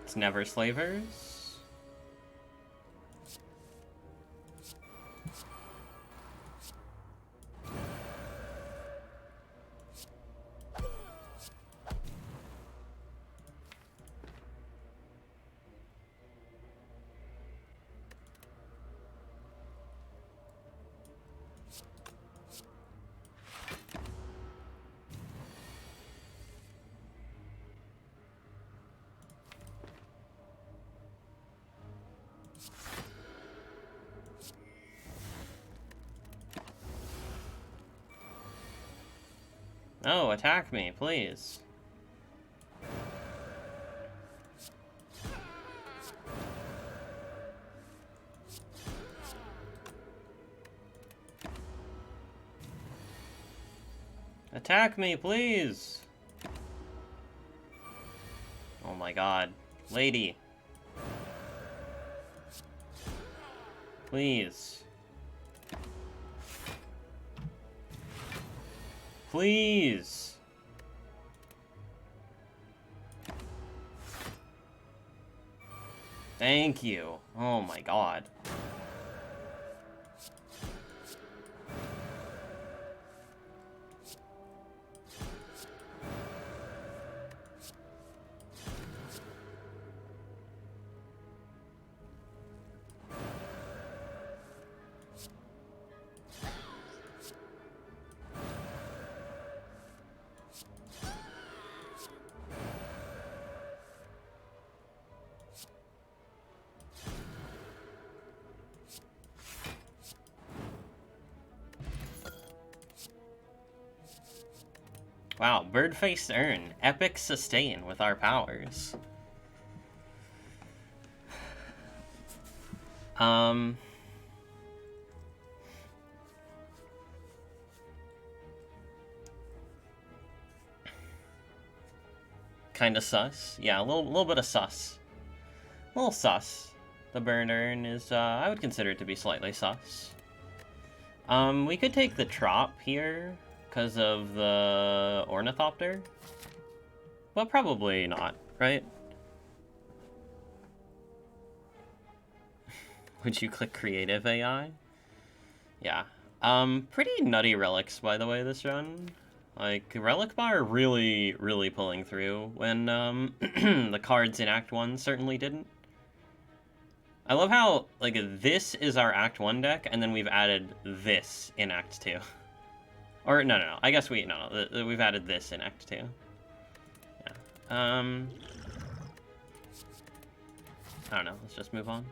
It's never slavers. Oh, attack me, please. Attack me, please! Oh my god. Lady. Please. Please! Thank you. Oh my god. Wow, bird-faced urn. Epic sustain with our powers. Kinda sus. Yeah, a little bit of sus. A little sus. The burn urn is, I would consider it to be slightly sus. We could take the trop here, because of the ornithopter. Well, probably not, right? Would you click creative AI? Yeah. Pretty nutty relics, by the way, this run. Like, Relic Bar really, really pulling through when, the cards in Act 1 certainly didn't. I love how, like, this is our Act 1 deck, and then we've added this in Act 2. Or, no. I guess we've added this in Act 2. Yeah. I don't know. Let's just move on.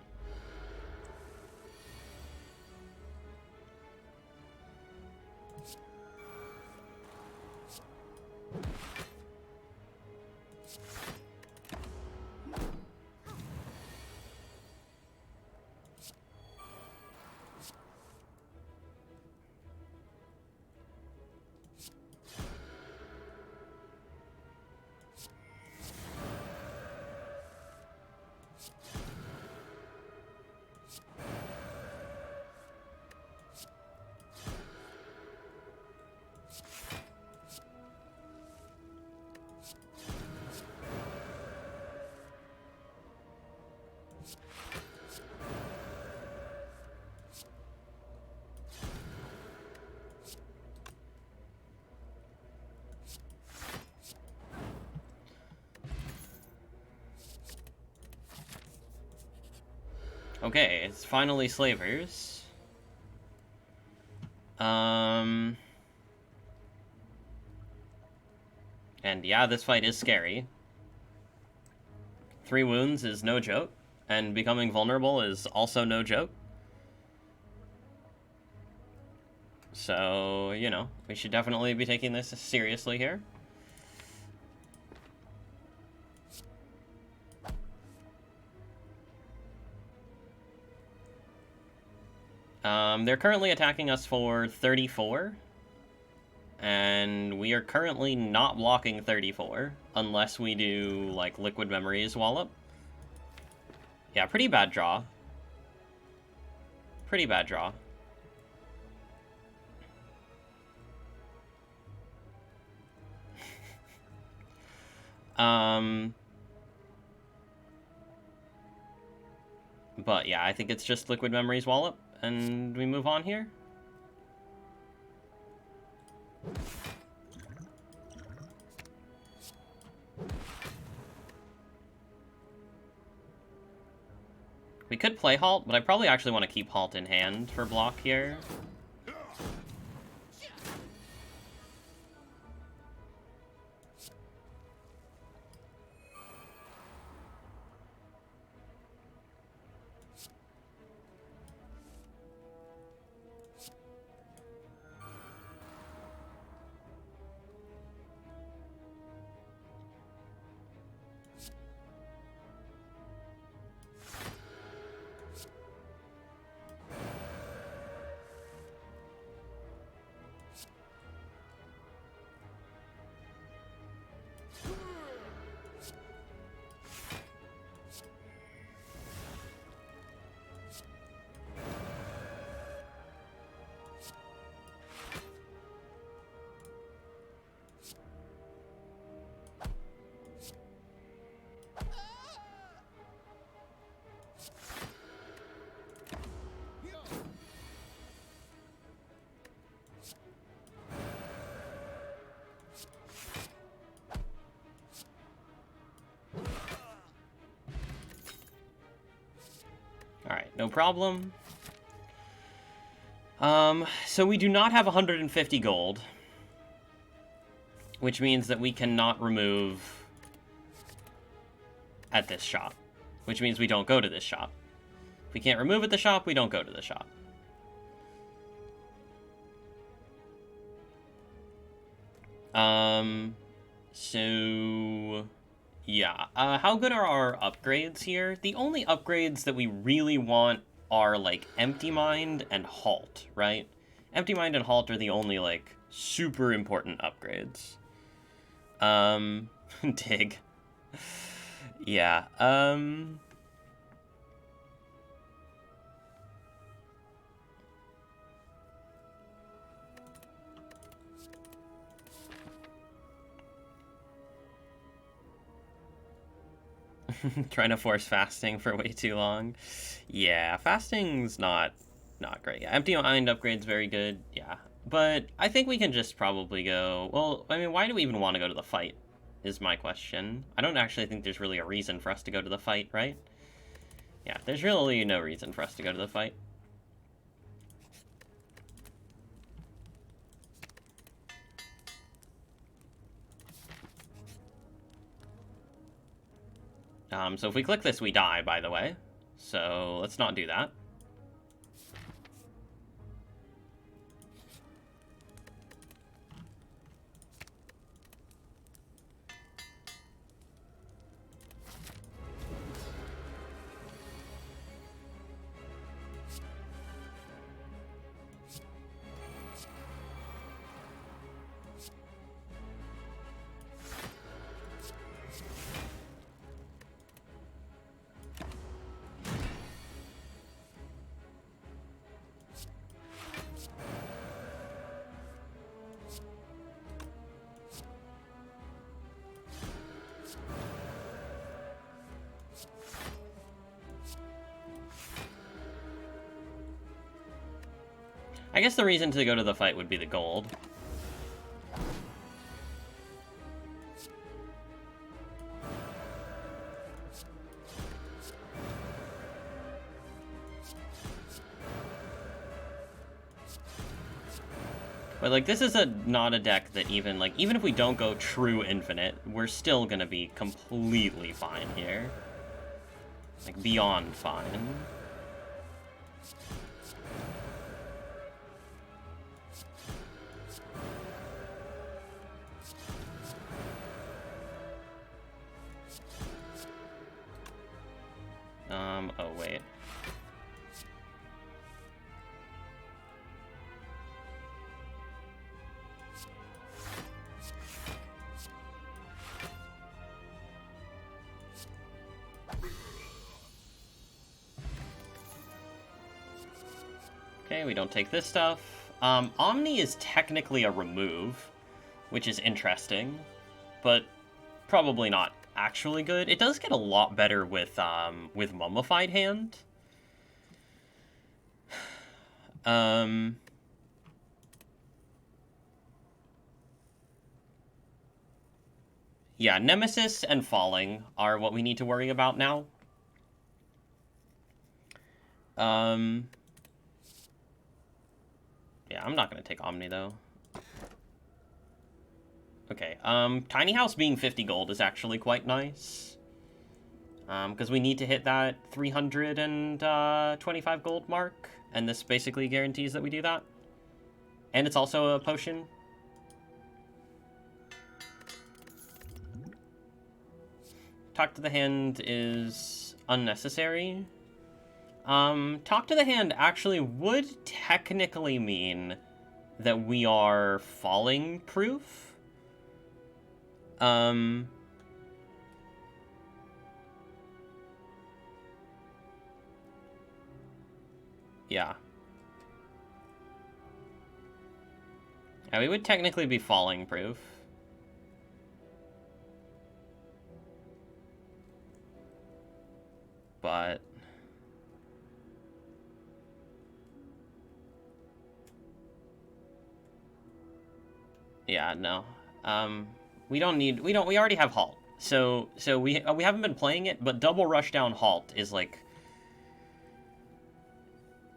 Okay, it's finally Slavers. And yeah, this fight is scary. 3 wounds is no joke, and becoming vulnerable is also no joke. So, you know, we should definitely be taking this seriously here. They're currently attacking us for 34. And we are currently not blocking 34, unless we do, like, Liquid Memories Wallop. Yeah, pretty bad draw. Pretty bad draw. But yeah, I think it's just Liquid Memories Wallop, and we move on here. We could play Halt, but I probably actually want to keep Halt in hand for block here. Alright, no problem. So we do not have 150 gold, which means that we cannot remove at this shop, which means we don't go to this shop. If we can't remove at the shop, we don't go to the shop. So yeah, how good are our upgrades here? The only upgrades that we really want are, like, Empty Mind and Halt, right? Empty Mind and Halt are the only, like, super important upgrades. Dig. Yeah, trying to force fasting for way too long. Yeah, fasting's not great. Yeah, Empty Mind upgrade's very good, yeah. But I think we can just probably go... Well, I mean, why do we even want to go to the fight, is my question. I don't actually think there's really a reason for us to go to the fight, right? Yeah, there's really no reason for us to go to the fight. So if we click this, we die, by the way. So let's not do that. I guess the reason to go to the fight would be the gold. But, like, this is not a deck that even if we don't go true infinite, we're still gonna be completely fine here. Like, beyond fine. Oh, wait. Okay, we don't take this stuff. Omni is technically a remove, which is interesting, but probably not actually good. It does get a lot better with Mummified Hand. Yeah, Nemesis and Falling are what we need to worry about now. Yeah, I'm not gonna take Omni, though. Okay, Tiny House being 50 gold is actually quite nice. Because we need to hit that 325 gold mark, and this basically guarantees that we do that. And it's also a potion. Talk to the Hand is unnecessary. Talk to the Hand actually would technically mean that we are falling proof. Yeah. Yeah, we would technically be falling proof. But... yeah, no. We already have Halt. So we haven't been playing it, but double rush down Halt is, like,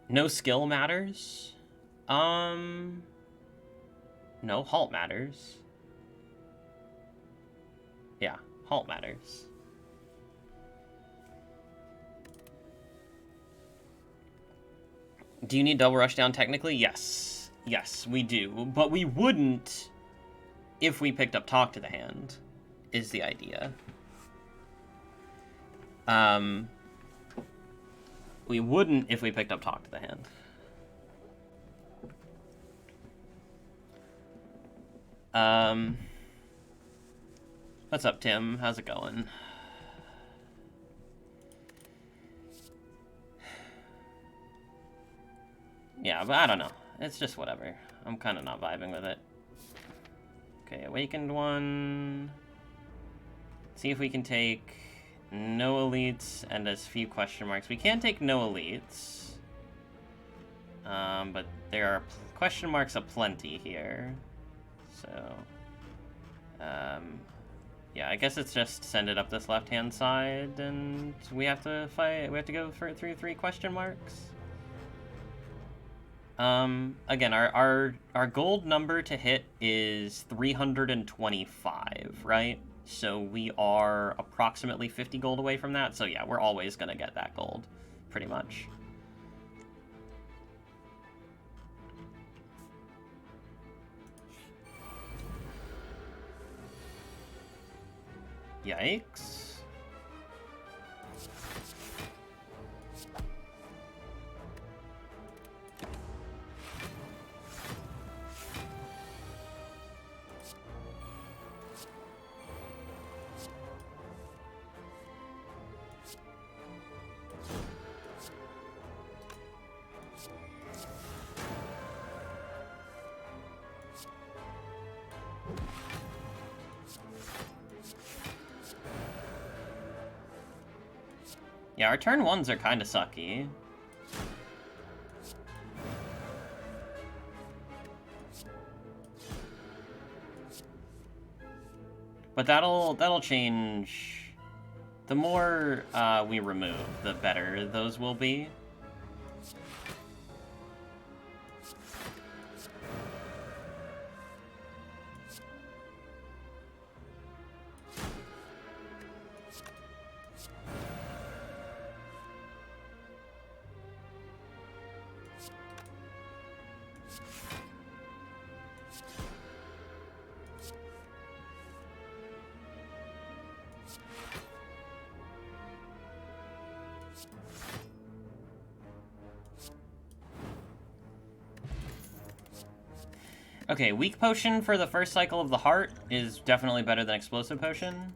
No skill matters. No, halt matters. Yeah, halt matters. Do you need double rush down technically? Yes. Yes, we do. But we wouldn't if we picked up talk to the hand, is the idea. We wouldn't if we picked up talk to the hand. What's up, Tim? How's it going? Yeah, but I don't know. It's just whatever. I'm kind of not vibing with it. Okay, awakened one. See if we can take no elites and as few question marks. We can take no elites. But there are question marks aplenty here. So, yeah, I guess it's just send it up this left-hand side, and we have to fight. We have to go through 3 question marks. Again, our gold number to hit is 325, right? So we are approximately 50 gold away from that. So yeah, we're always gonna get that gold, pretty much. Yikes. Yeah, our turn 1s are kind of sucky. But that'll change. The more we remove, the better those will be. Okay, weak potion for the first cycle of the heart is definitely better than explosive potion.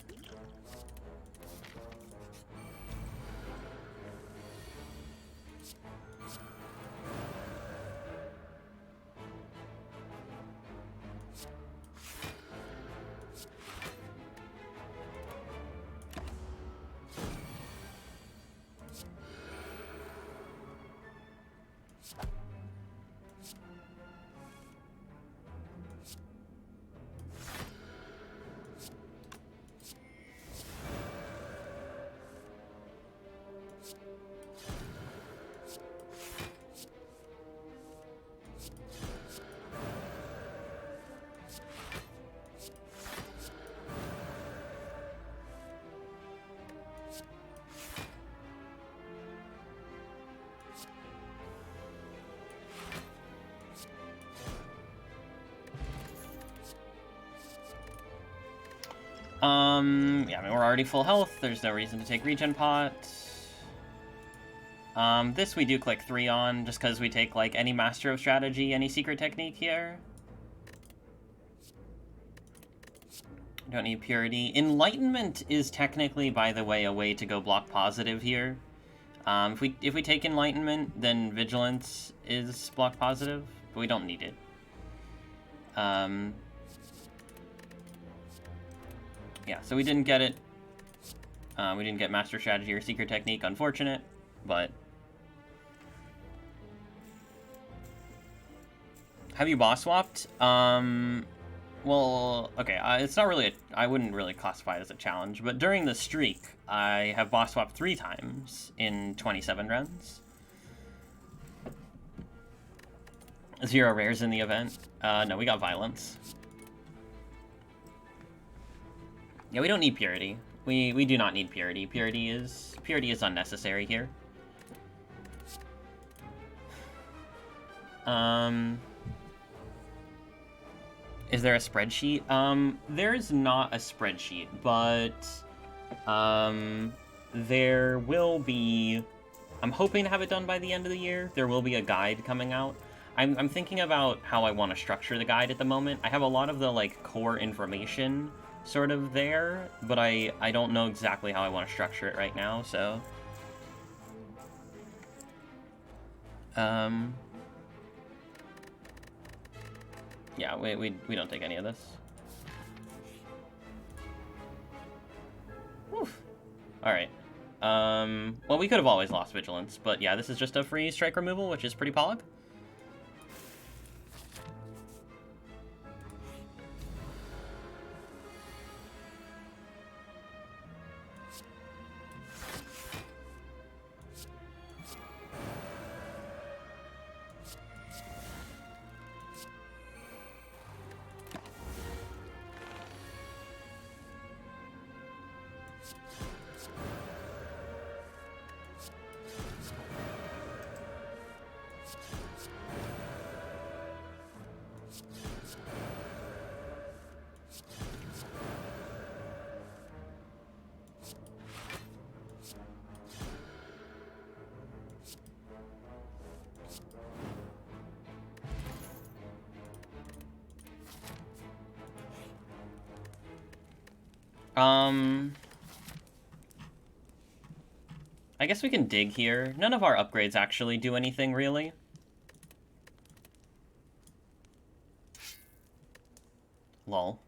Yeah, I mean, we're already full health. There's no reason to take regen pot. This we do click 3 on, just because we take, like, any Master of Strategy, any Secret Technique here. Don't need Purity. Enlightenment is technically, by the way, a way to go block positive here. If we take Enlightenment, then Vigilance is block positive, but we don't need it. Yeah, so we didn't get it. We didn't get Master Strategy or Secret Technique, unfortunate, but... Have you boss swapped? Well, okay, it's not really I wouldn't really classify it as a challenge, but during the streak, I have boss swapped 3 times in 27 runs. 0 rares in the event. No, we got violence. Yeah, we don't need purity. We do not need purity. Purity is unnecessary here. Is there a spreadsheet? There's not a spreadsheet, but there will be. I'm hoping to have it done by the end of the year. There will be a guide coming out. I'm thinking about how I want to structure the guide at the moment. I have a lot of the like core information sort of there, but I don't know exactly how I want to structure it right now, so yeah, we don't take any of this. Woof. Alright. Well, we could have always lost Vigilance, but yeah, this is just a free strike removal, which is pretty pog. I guess we can dig here. None of our upgrades actually do anything, really. Lol.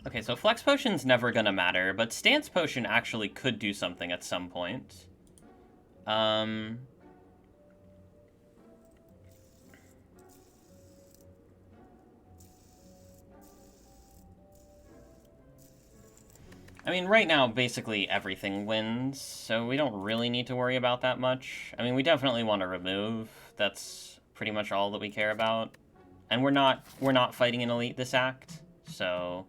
Okay, so Flex Potion's never gonna matter, but Stance Potion actually could do something at some point. I mean, right now, basically everything wins, so we don't really need to worry about that much. I mean, we definitely want to remove. That's pretty much all that we care about. And we're not fighting an elite this act, so...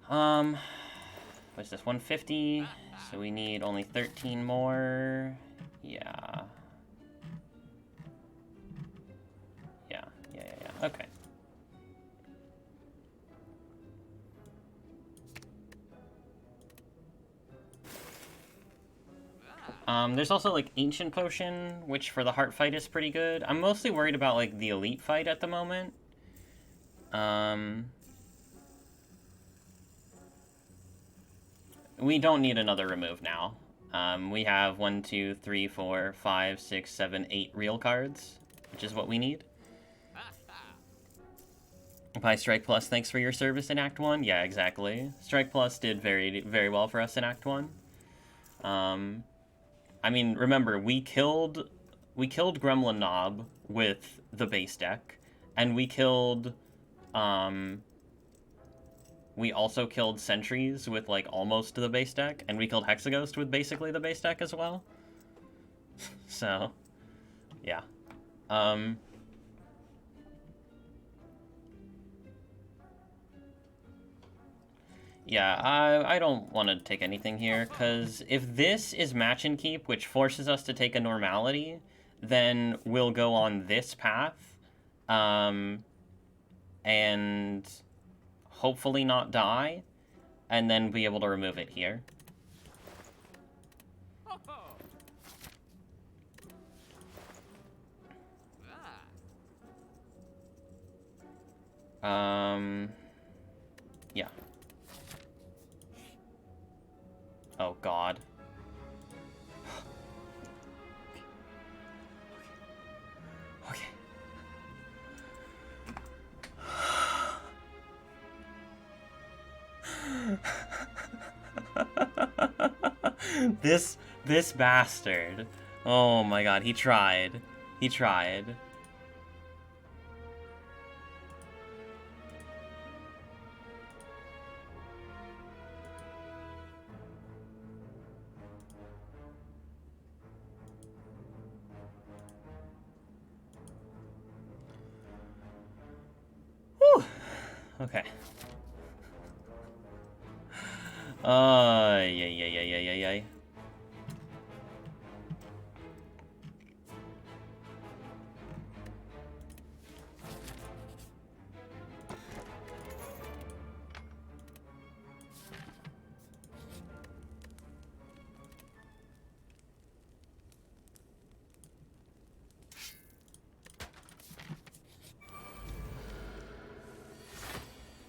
What's this, 150? So we need only 13 more. Yeah. Yeah, okay. There's also, like, Ancient Potion, which for the Heart fight is pretty good. I'm mostly worried about, like, the Elite fight at the moment. We don't need another remove now. We have 1, 2, 3, 4, 5, 6, 7, 8 real cards, which is what we need. By Strike Plus, thanks for your service in Act 1. Yeah, exactly. Strike Plus did very, very well for us in Act 1. I mean, remember, we killed Gremlin Knob with the base deck, and we killed, we also killed Sentries with, like, almost the base deck, and we killed Hexaghost with basically the base deck as well. So, yeah. Yeah, I don't want to take anything here, because if this is match and keep, which forces us to take a normality, then we'll go on this path, and hopefully not die, and then be able to remove it here. Yeah. Oh, God. Okay. This bastard. Oh my God, he tried. He tried. Okay. Yay.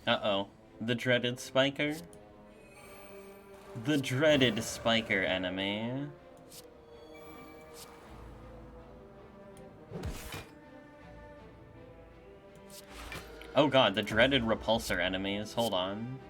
Uh-oh. The dreaded spiker? The dreaded spiker enemy. Oh god, the dreaded repulsor enemies. Hold on.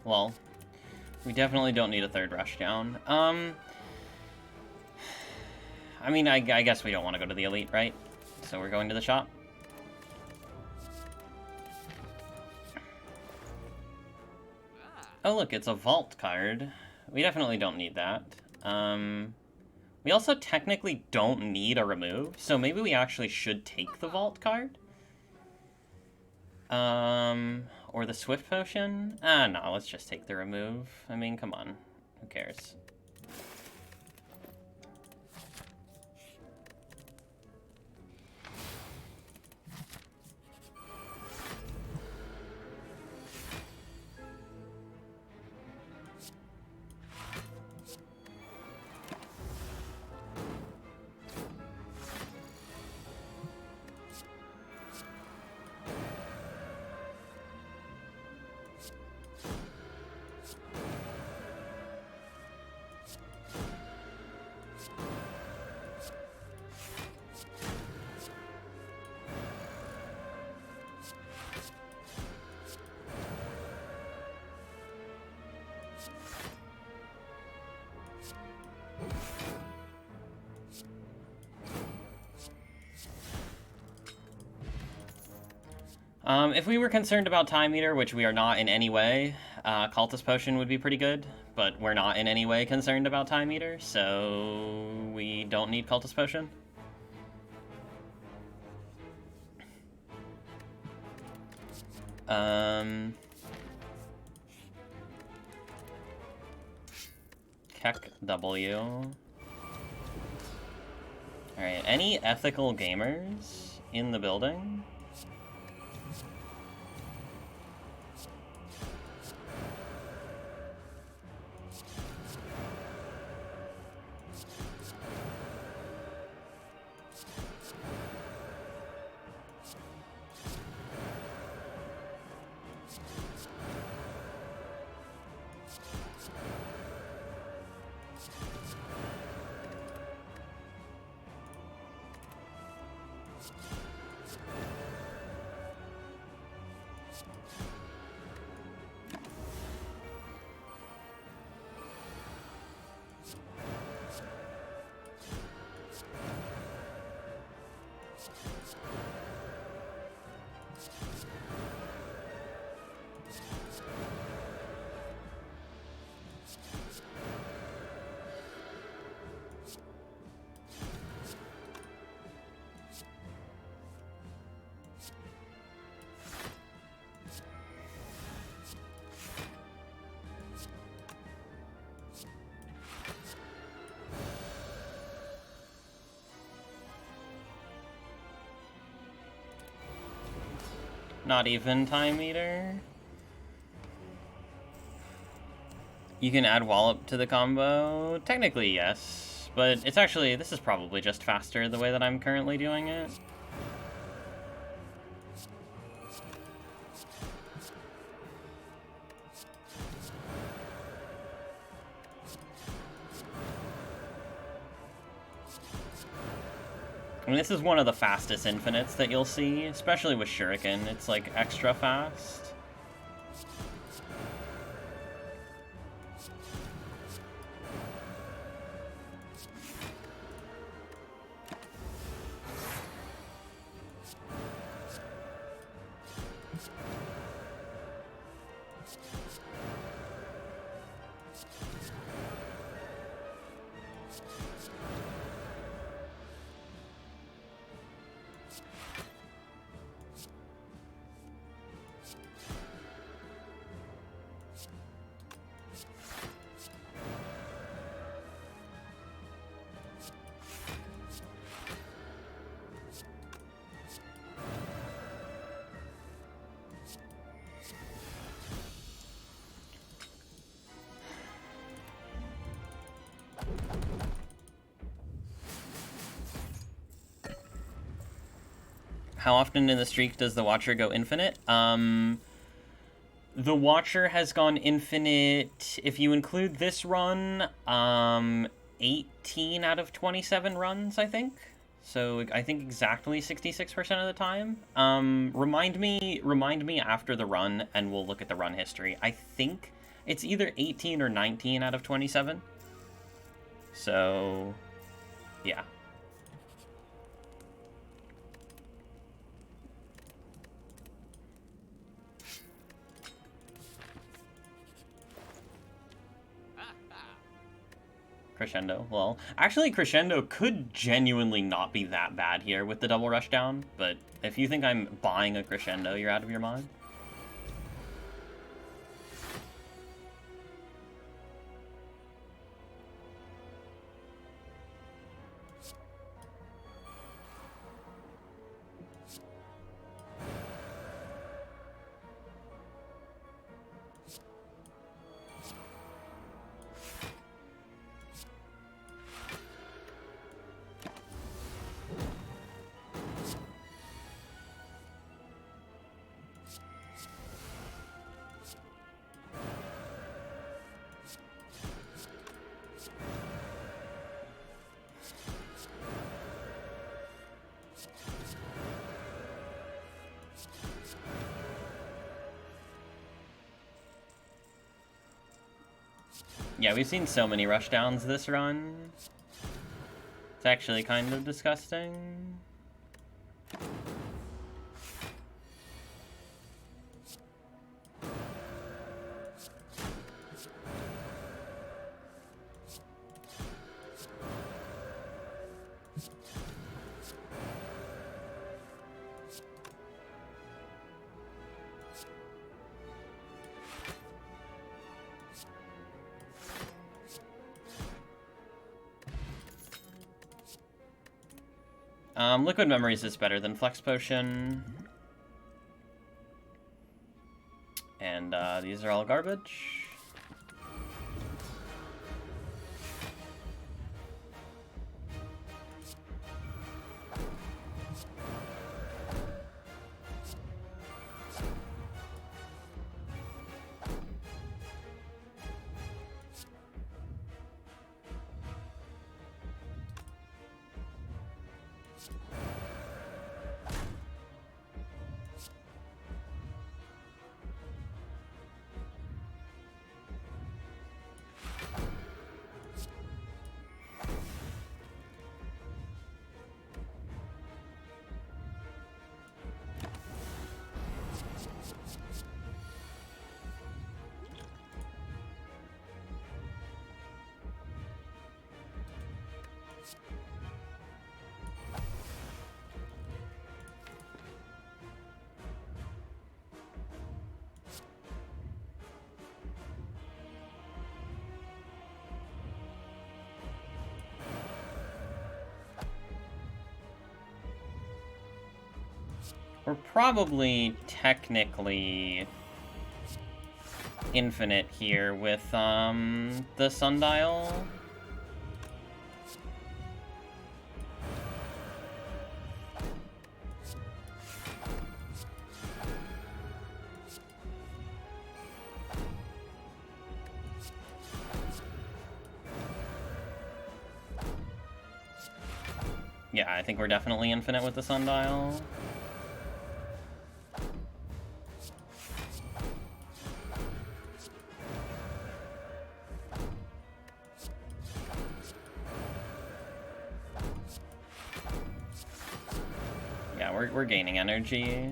Well, we definitely don't need a third rushdown. I mean, I guess we don't want to go to the elite, right? So we're going to the shop. Oh, look, it's a vault card. We definitely don't need that. We also technically don't need a remove, so maybe we actually should take the vault card. Or the swift potion? No, let's just take the remove. I mean, come on. Who cares? If we were concerned about Time Eater, which we are not in any way, Cultist Potion would be pretty good, but we're not in any way concerned about Time Eater, so we don't need Cultist Potion. Keck W. Alright, any ethical gamers in the building? Not even time meter. You can add wallop to the combo? Technically, yes. But it's actually, this is probably just faster the way that I'm currently doing it. I mean, this is one of the fastest infinites that you'll see, especially with Shuriken. It's, like, extra fast. How often in the streak does the Watcher go infinite? The Watcher has gone infinite, if you include this run, 18 out of 27 runs, I think. So I think exactly 66% of the time. Remind me after the run, and we'll look at the run history. I think it's either 18 or 19 out of 27. So, yeah. Crescendo. Well, actually, Crescendo could genuinely not be that bad here with the double rush down, but if you think I'm buying a Crescendo, you're out of your mind. Yeah, we've seen so many rushdowns this run. It's actually kind of disgusting. Liquid Memories is better than Flex Potion. And these are all garbage. We're probably technically infinite here with, the sundial. Yeah, I think we're definitely infinite with the sundial. Yeah, we're gaining energy.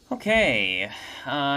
Okay,